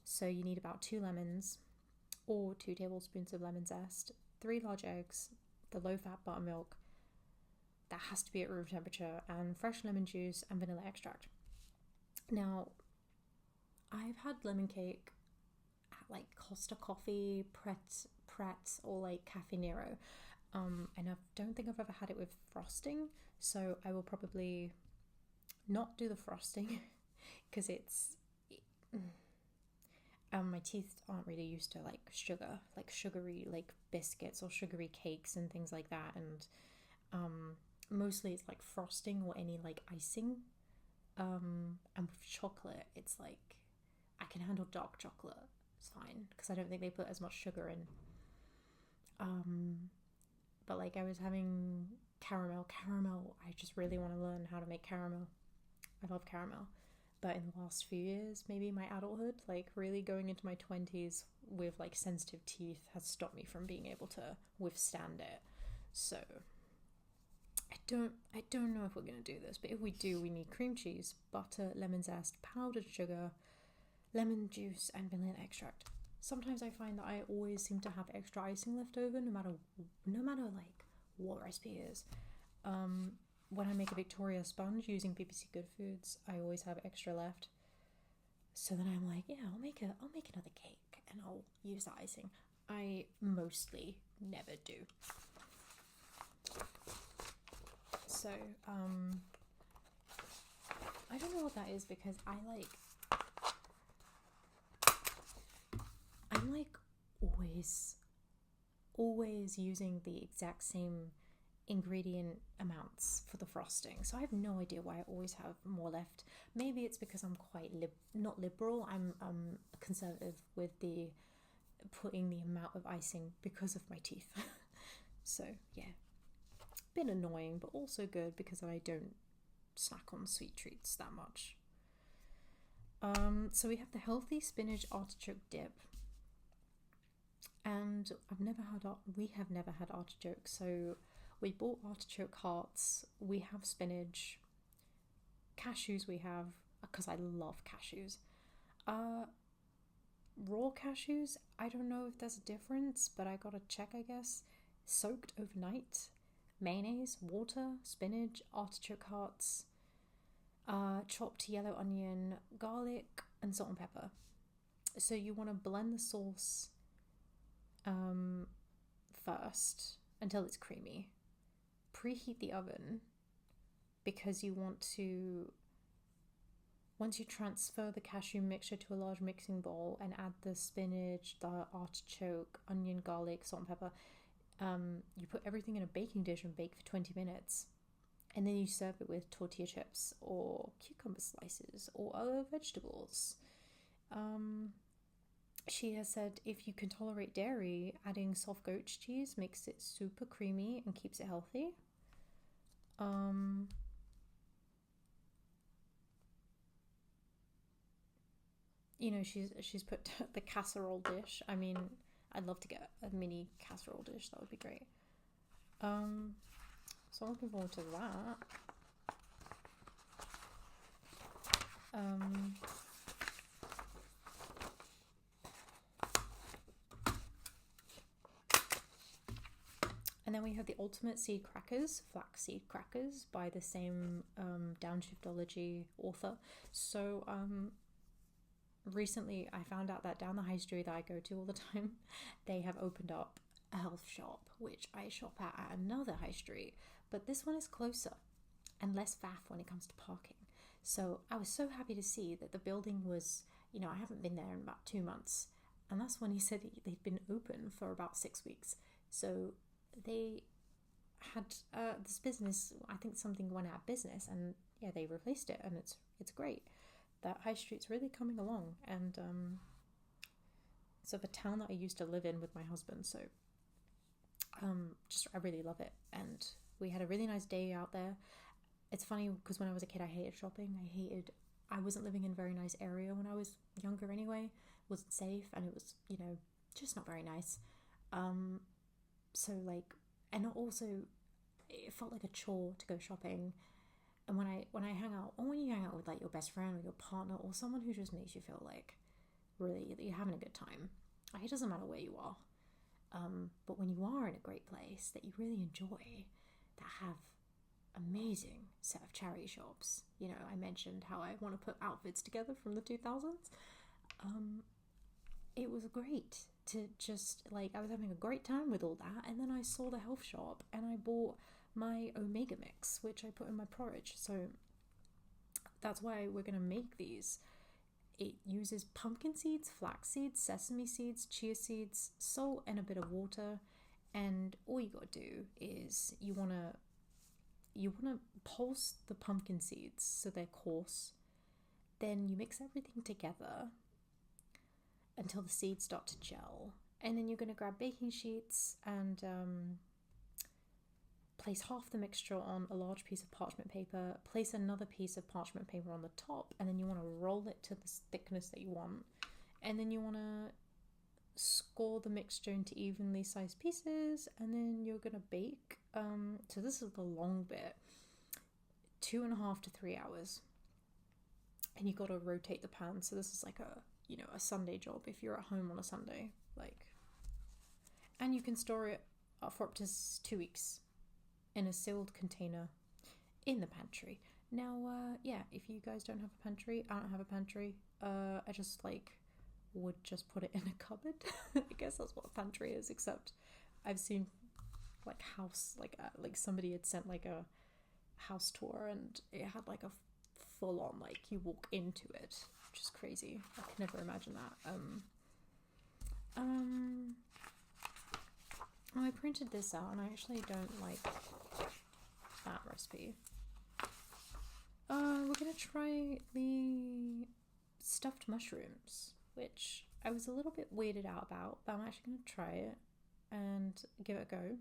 So you need about 2 lemons or 2 tablespoons of lemon zest, 3 large eggs, the low-fat buttermilk, that has to be at room temperature, and fresh lemon juice and vanilla extract. Now, I've had lemon cake at like Costa Coffee, Pretz, or like Cafe Nero, and I don't think I've ever had it with frosting, so I will probably not do the frosting because it's my teeth aren't really used to like sugar, like sugary like biscuits or sugary cakes and things like that, and mostly it's like frosting or any like icing, and with chocolate it's like I can handle dark chocolate, it's fine because I don't think they put as much sugar in. But like I was having caramel, I just really want to learn how to make caramel. I love caramel, but in the last few years, maybe my adulthood, like really going into my 20s with like sensitive teeth, has stopped me from being able to withstand it. So I don't know if we're gonna do this, but if we do, we need cream cheese, butter, lemon zest, powdered sugar, lemon juice, and vanilla extract. Sometimes I find that I always seem to have extra icing left over, no matter like what recipe is. When I make a Victoria sponge using BBC Good Foods, I always have extra left. So then I'm like, yeah, I'll make another cake and I'll use the icing. I mostly never do. So I don't know what that is because I'm like always using the exact same ingredient amounts for the frosting, so I have no idea why I always have more left. Maybe it's because I'm quite not liberal, I'm conservative with the putting the amount of icing because of my teeth. So yeah, bit annoying but also good because I don't snack on sweet treats that much. So we have the healthy spinach artichoke dip, and we have never had artichoke, so we bought artichoke hearts, we have spinach, cashews we have, because I love cashews. Raw cashews, I don't know if there's a difference, but I gotta check, I guess. Soaked overnight, mayonnaise, water, spinach, artichoke hearts, chopped yellow onion, garlic, and salt and pepper. So you want to blend the sauce first until it's creamy. Preheat the oven because you want to, once you transfer the cashew mixture to a large mixing bowl and add the spinach, the artichoke, onion, garlic, salt and pepper, you put everything in a baking dish and bake for 20 minutes. And then you serve it with tortilla chips or cucumber slices or other vegetables. She has said if you can tolerate dairy, adding soft goat cheese makes it super creamy and keeps it healthy. You know, she's put the casserole dish. I mean, I'd love to get a mini casserole dish. That would be great. So I'm looking forward to that. And then we have the Ultimate Seed Crackers, flaxseed crackers, by the same Downshiftology author. So recently I found out that down the high street that I go to all the time, they have opened up a health shop, which I shop at another high street, but this one is closer and less faff when it comes to parking. So I was so happy to see that the building was, you know, I haven't been there in about 2 months, and that's when he said they'd been open for about 6 weeks. So they had this business, I think something went out of business, and yeah, they replaced it, and it's great. That high street's really coming along, and so the town that I used to live in with my husband, so just I really love it, and we had a really nice day out there. It's funny because when I was a kid I hated shopping. I wasn't living in a very nice area when I was younger anyway. It wasn't safe, and it was, you know, just not very nice. So like, and also it felt like a chore to go shopping. And when I hang out, or when you hang out with like your best friend or your partner or someone who just makes you feel like really that you're having a good time, like, it doesn't matter where you are. But when you are in a great place that you really enjoy, that have amazing set of charity shops, you know, I mentioned how I want to put outfits together from the 2000s. It was great to just, like, I was having a great time with all that, and then I saw the health shop and I bought my omega mix, which I put in my porridge. So that's why we're going to make these. It uses pumpkin seeds, flax seeds, sesame seeds, chia seeds, salt, and a bit of water. And all you got to do is you want to pulse the pumpkin seeds so they're coarse. Then you mix everything together until the seeds start to gel. And then you're going to grab baking sheets and place half the mixture on a large piece of parchment paper, place another piece of parchment paper on the top, and then you want to roll it to the thickness that you want. And then you want to score the mixture into evenly sized pieces, and then you're going to bake. So this is the long bit, 2.5 to 3 hours. And you got to rotate the pan. So this is like a Sunday job if you're at home on a Sunday. And you can store it for up to 2 weeks in a sealed container in the pantry. Now, if you guys don't have a pantry, I don't have a pantry. I just would just put it in a cupboard. I guess that's what a pantry is, except I've seen house, somebody had sent a house tour and it had a full on, you walk into it, which is crazy. I could never imagine that. I printed this out and I actually don't like that recipe. We're gonna try the stuffed mushrooms, which I was a little bit weirded out about, but I'm actually gonna try it and give it a go.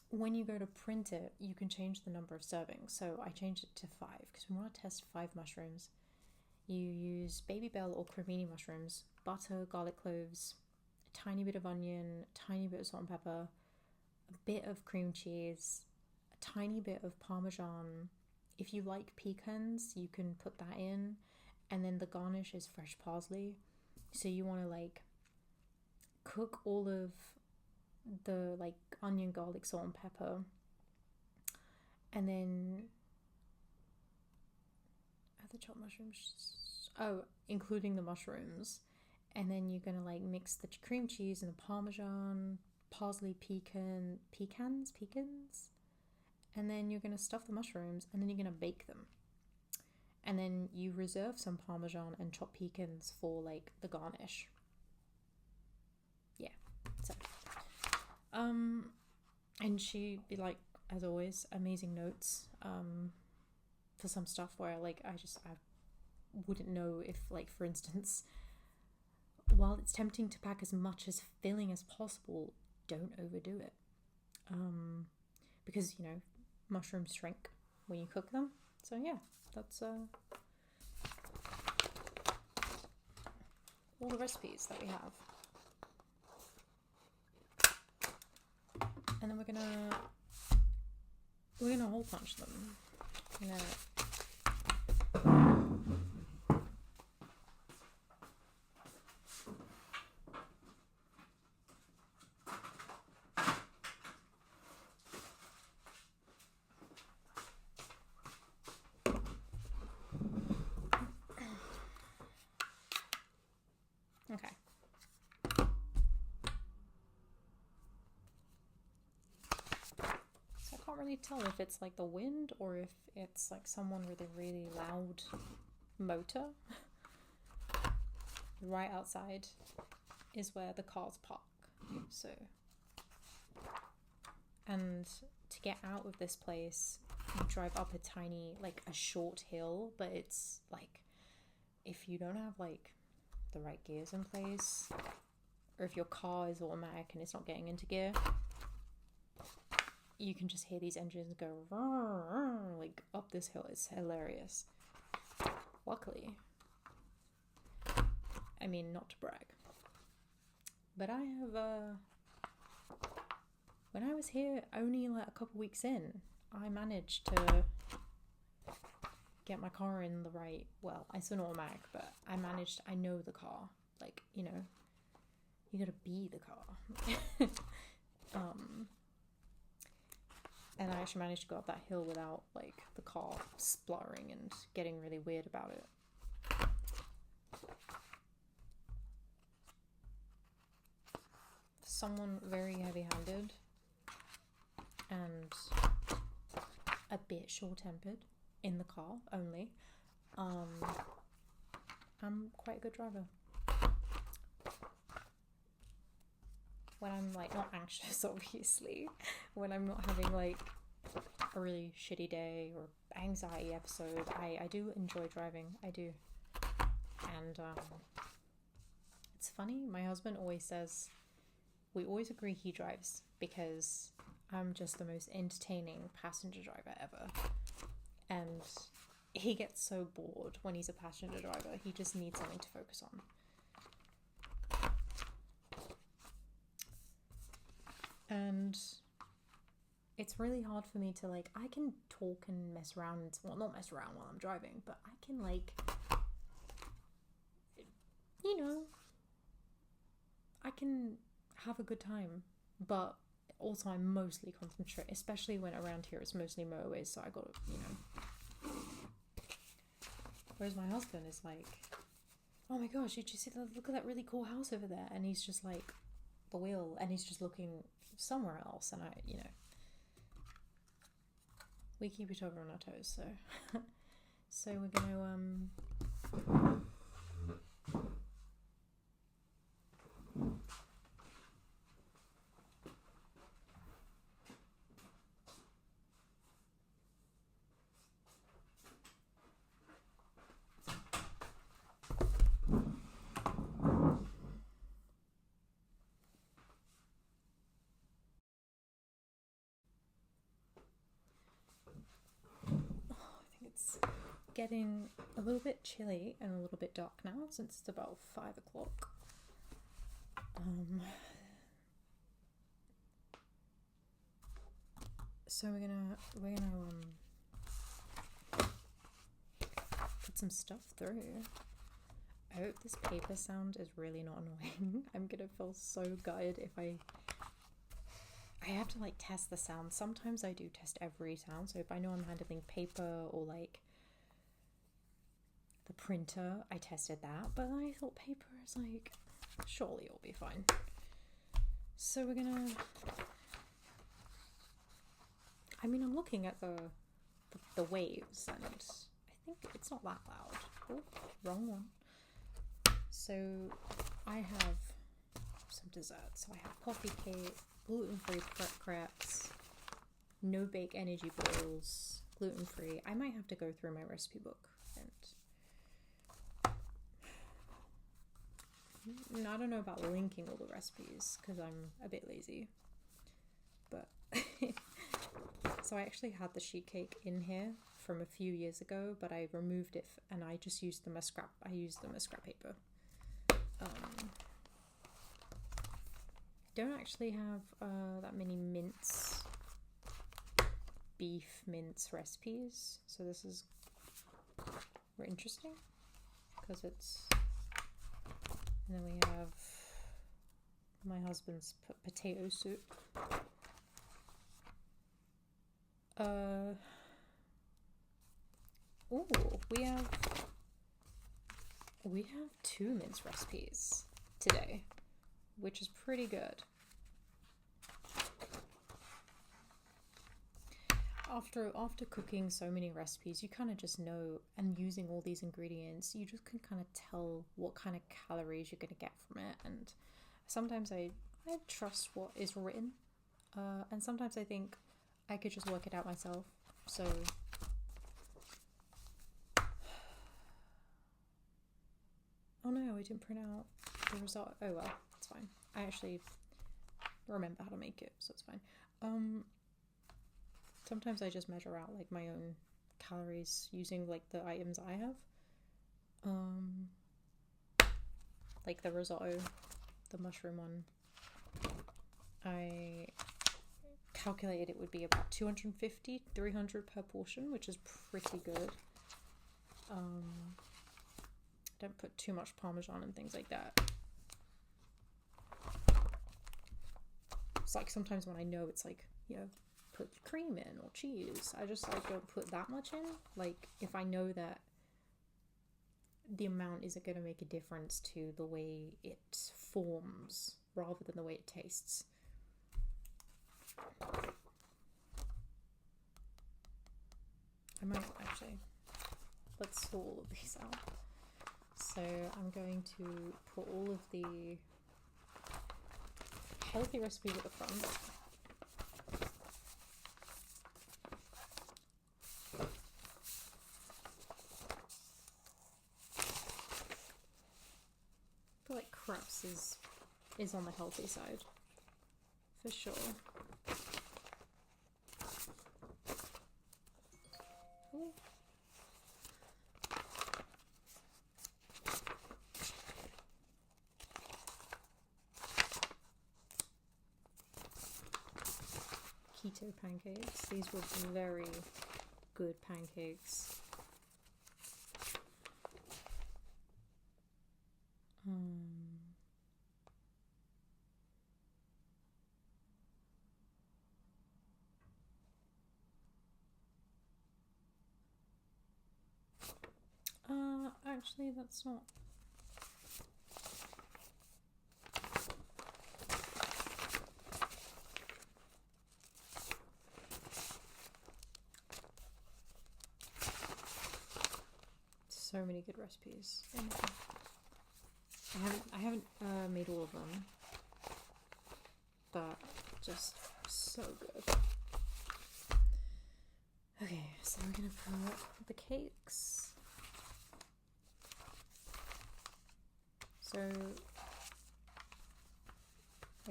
When you go to print it, you can change the number of servings. So I changed it to 5 because we want to test 5 mushrooms. You use baby bell or cremini mushrooms, butter, garlic cloves, a tiny bit of onion, a tiny bit of salt and pepper, a bit of cream cheese, a tiny bit of Parmesan. If you like pecans, you can put that in. And then the garnish is fresh parsley. So you want to cook all of the onion, garlic, salt and pepper, and then add the chopped mushrooms, including the mushrooms, and then you're gonna mix the cream cheese and the Parmesan, parsley, pecans, and then you're gonna stuff the mushrooms, and then you're gonna bake them, and then you reserve some Parmesan and chopped pecans for the garnish. So and she, as always, amazing notes for some stuff where I wouldn't know if, for instance, while it's tempting to pack as much as filling as possible, don't overdo it, because mushrooms shrink when you cook them. So yeah, that's all the recipes that we have. And then we're gonna hole punch them. Okay. I can't really tell if it's the wind or if it's someone with a really loud motor. Right outside is where the cars park. So, and to get out of this place, you drive up a tiny, a short hill, but it's if you don't have the right gears in place, or if your car is automatic and it's not getting into gear, you can just hear these engines go up this hill. It's hilarious. Luckily, I mean, not to brag, but I have when I was here only a couple weeks in, I managed to get my car in the right, well, it's an automatic, but I know the car. Like, you know, you gotta be the car. And I actually managed to go up that hill without, like, the car spluttering and getting really weird about it. Someone very heavy-handed and a bit short-tempered in the car only. I'm quite a good driver. When I'm like not anxious, obviously, when I'm not having like a really shitty day or anxiety episode, I do enjoy driving. I do. And it's funny, my husband always says, we always agree he drives because I'm just the most entertaining passenger driver ever. And he gets so bored when he's a passenger driver. He just needs something to focus on. And it's really hard for me to, like, I can talk and mess around, well, not mess around while I'm driving, but I can, like, you know, I can have a good time, but also I'm mostly concentrate, especially when around here it's mostly motorways, so I gotta, you know. Whereas my husband is like, oh my gosh, did you see that? Look at that really cool house over there, and he's just like, the wheel, and he's just looking somewhere else, and I, you know, we keep each other on our toes, so so we're gonna getting a little bit chilly and a little bit dark now since it's about 5 o'clock. So we're gonna put some stuff through. I hope this paper sound is really not annoying. I'm gonna feel so gutted if I have to like test the sound. Sometimes I do test every sound, so if I know I'm handling paper or like the printer, I tested that, but I thought paper is like, surely it'll be fine. So we're gonna, I mean, I'm looking at the waves, and I think it's not that loud. Oh, wrong one. So I have some desserts. So I have coffee cake, gluten-free crepes, no-bake energy balls, gluten-free. I might have to go through my recipe book and I don't know about linking all the recipes because I'm a bit lazy, but so I actually had the sheet cake in here from a few years ago, but I removed it and I just used them as scrap. I used them as scrap paper. Don't actually have that many beef mince recipes, so this is more interesting because it's. And then we have my husband's potato soup. Ooh, we have 2 mince recipes today, which is pretty good. After cooking so many recipes, you kind of just know, and using all these ingredients, you just can kind of tell what kind of calories you're going to get from it. And sometimes I trust what is written, and sometimes I think I could just work it out myself. So oh no, I didn't print out the result. Oh well, it's fine. I actually remember how to make it, so it's fine. Sometimes I just measure out like my own calories using like the items I have. Like the risotto, the mushroom one. I calculated it would be about 250, 300 per portion, which is pretty good. Don't put too much Parmesan and things like that. It's like sometimes when I know it's like, you know, put cream in or cheese, I just like don't put that much in. Like if I know that the amount isn't going to make a difference to the way it forms rather than the way it tastes. I might actually, let's sort all of these out. So I'm going to put all of the healthy recipes at the front. I feel like crepes is on the healthy side, for sure. Ooh. Keto pancakes. These were very good pancakes. Actually, that's not. So many good recipes in there. I haven't made all of them, but just so good. Okay, so we're gonna put the cakes. So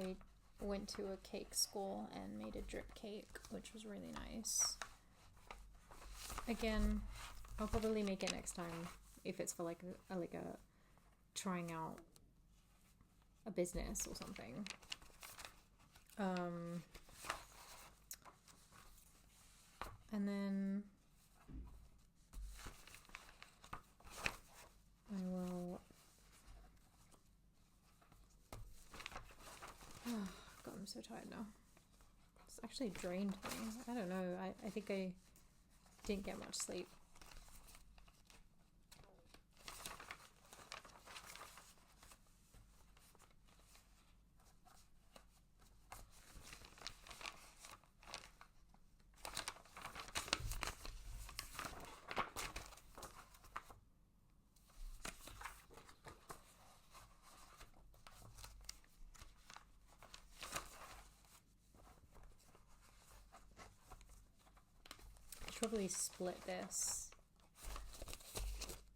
I went to a cake school and made a drip cake, which was really nice. Again, I'll probably make it next time if it's for like a trying out a business or something. And then I will. Oh God, I'm so tired now. It's actually drained me. I don't know. I think I didn't get much sleep. Probably split this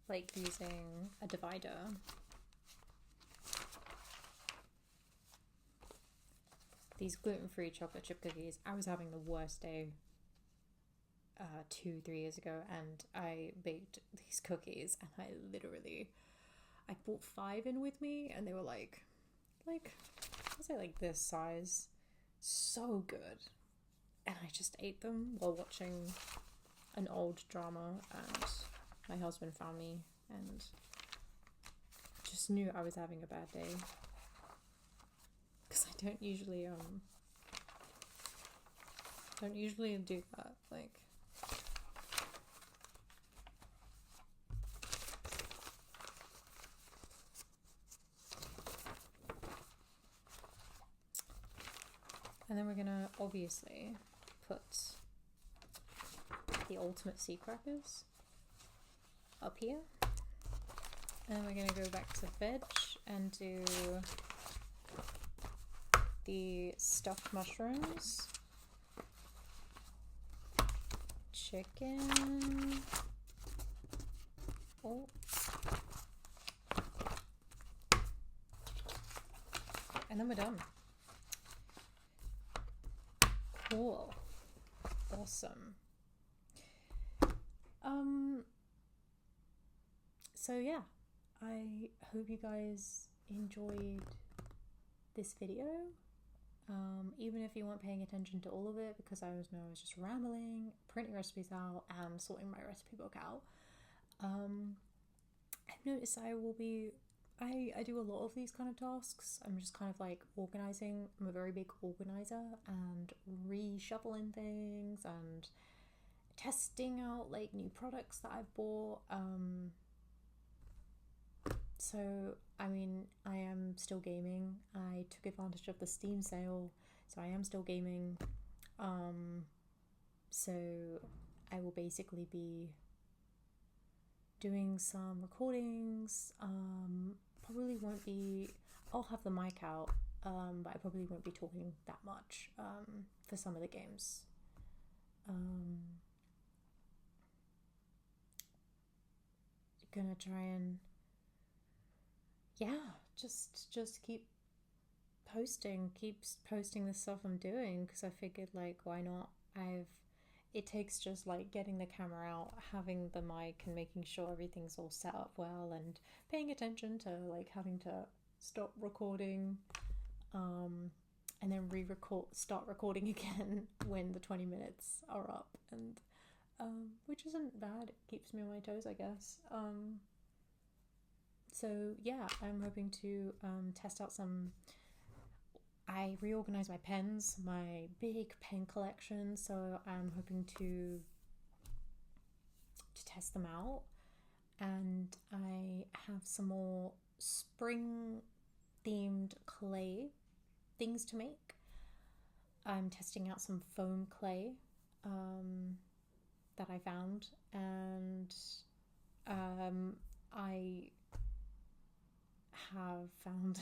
like using a divider. These gluten-free chocolate chip cookies, I was having the worst day 2-3 years ago, and I baked these cookies and I brought 5 in with me, and they were like I'd say like this size, so good, and I just ate them while watching an old drama, and my husband found me and just knew I was having a bad day, because I don't usually do that. Like, and then we're gonna obviously put the ultimate sea crackers up here, and we're gonna go back to veg and do the stuffed mushrooms, chicken, and then we're done. Cool. Awesome. So yeah, I hope you guys enjoyed this video. even if you weren't paying attention to all of it, because I was just rambling, printing recipes out, and sorting my recipe book out. I've noticed I do a lot of these kind of tasks. I'm just kind of like organizing. I'm a very big organizer, and reshuffling things and testing out like new products that I've bought. So I mean, I am still gaming. I took advantage of the Steam sale, so I am still gaming. So I will basically be doing some recordings. Probably won't be. I'll have the mic out, but I probably won't be talking that much for some of the games. Gonna try and just keep posting the stuff I'm doing, because I figured, like, why not? It takes just like getting the camera out, having the mic, and making sure everything's all set up well, and paying attention to like having to stop recording, and then start recording again when the 20 minutes are up, and which isn't bad. It keeps me on my toes, I guess. So yeah, I'm hoping to test out some. I reorganized my pens, my big pen collection, so I'm hoping to test them out. And I have some more spring themed clay things to make. I'm testing out some foam clay that I found, and I have found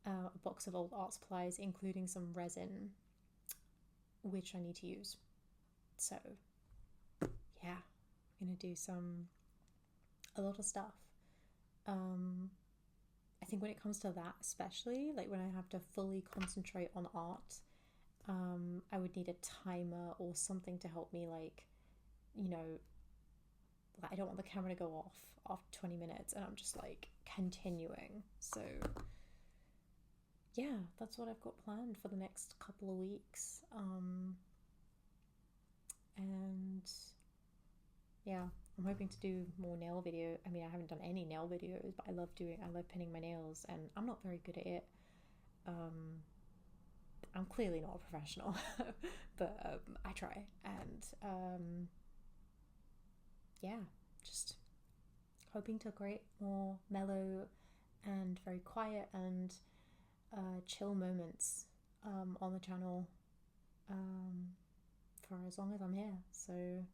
a box of old art supplies, including some resin, which I need to use. So yeah, I'm gonna do a lot of stuff. I think when it comes to that, especially like when I have to fully concentrate on art, I would need a timer or something to help me, like, I don't want the camera to go off after 20 minutes and I'm just like continuing. So yeah, that's what I've got planned for the next couple of weeks. And yeah, I'm hoping to do more nail video. I mean, I haven't done any nail videos, but I love pinning my nails, and I'm not very good at it. I'm clearly not a professional, but I try. And yeah, just hoping to create more mellow and very quiet and chill moments on the channel for as long as I'm here. So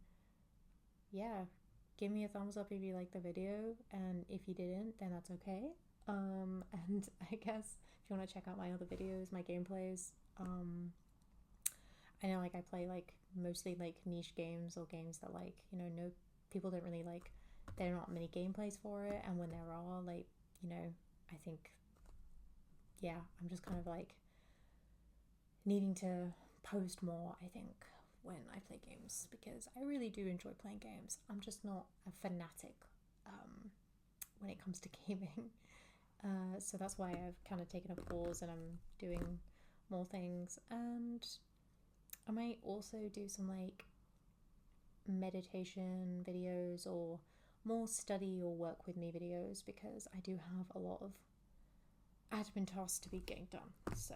yeah, give me a thumbs up if you liked the video, and if you didn't, then that's okay. And I guess if you want to check out my other videos, my gameplays, I know, like, I play like mostly like niche games, or games that, like, no people don't really like. There are not many gameplays for it, and when there are, like, I think, yeah, I'm just kind of like needing to post more, I think, when I play games, because I really do enjoy playing games. I'm just not a fanatic when it comes to gaming. So that's why I've kind of taken a pause, and I'm doing more things. And I might also do some like meditation videos, or more study or work with me videos, because I do have a lot of admin tasks to be getting done. So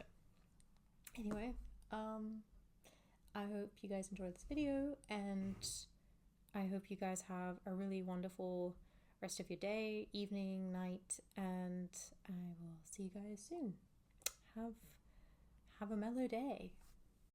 anyway, I hope you guys enjoyed this video, and I hope you guys have a really wonderful rest of your day, evening, night, and I will see you guys soon. Have a mellow day.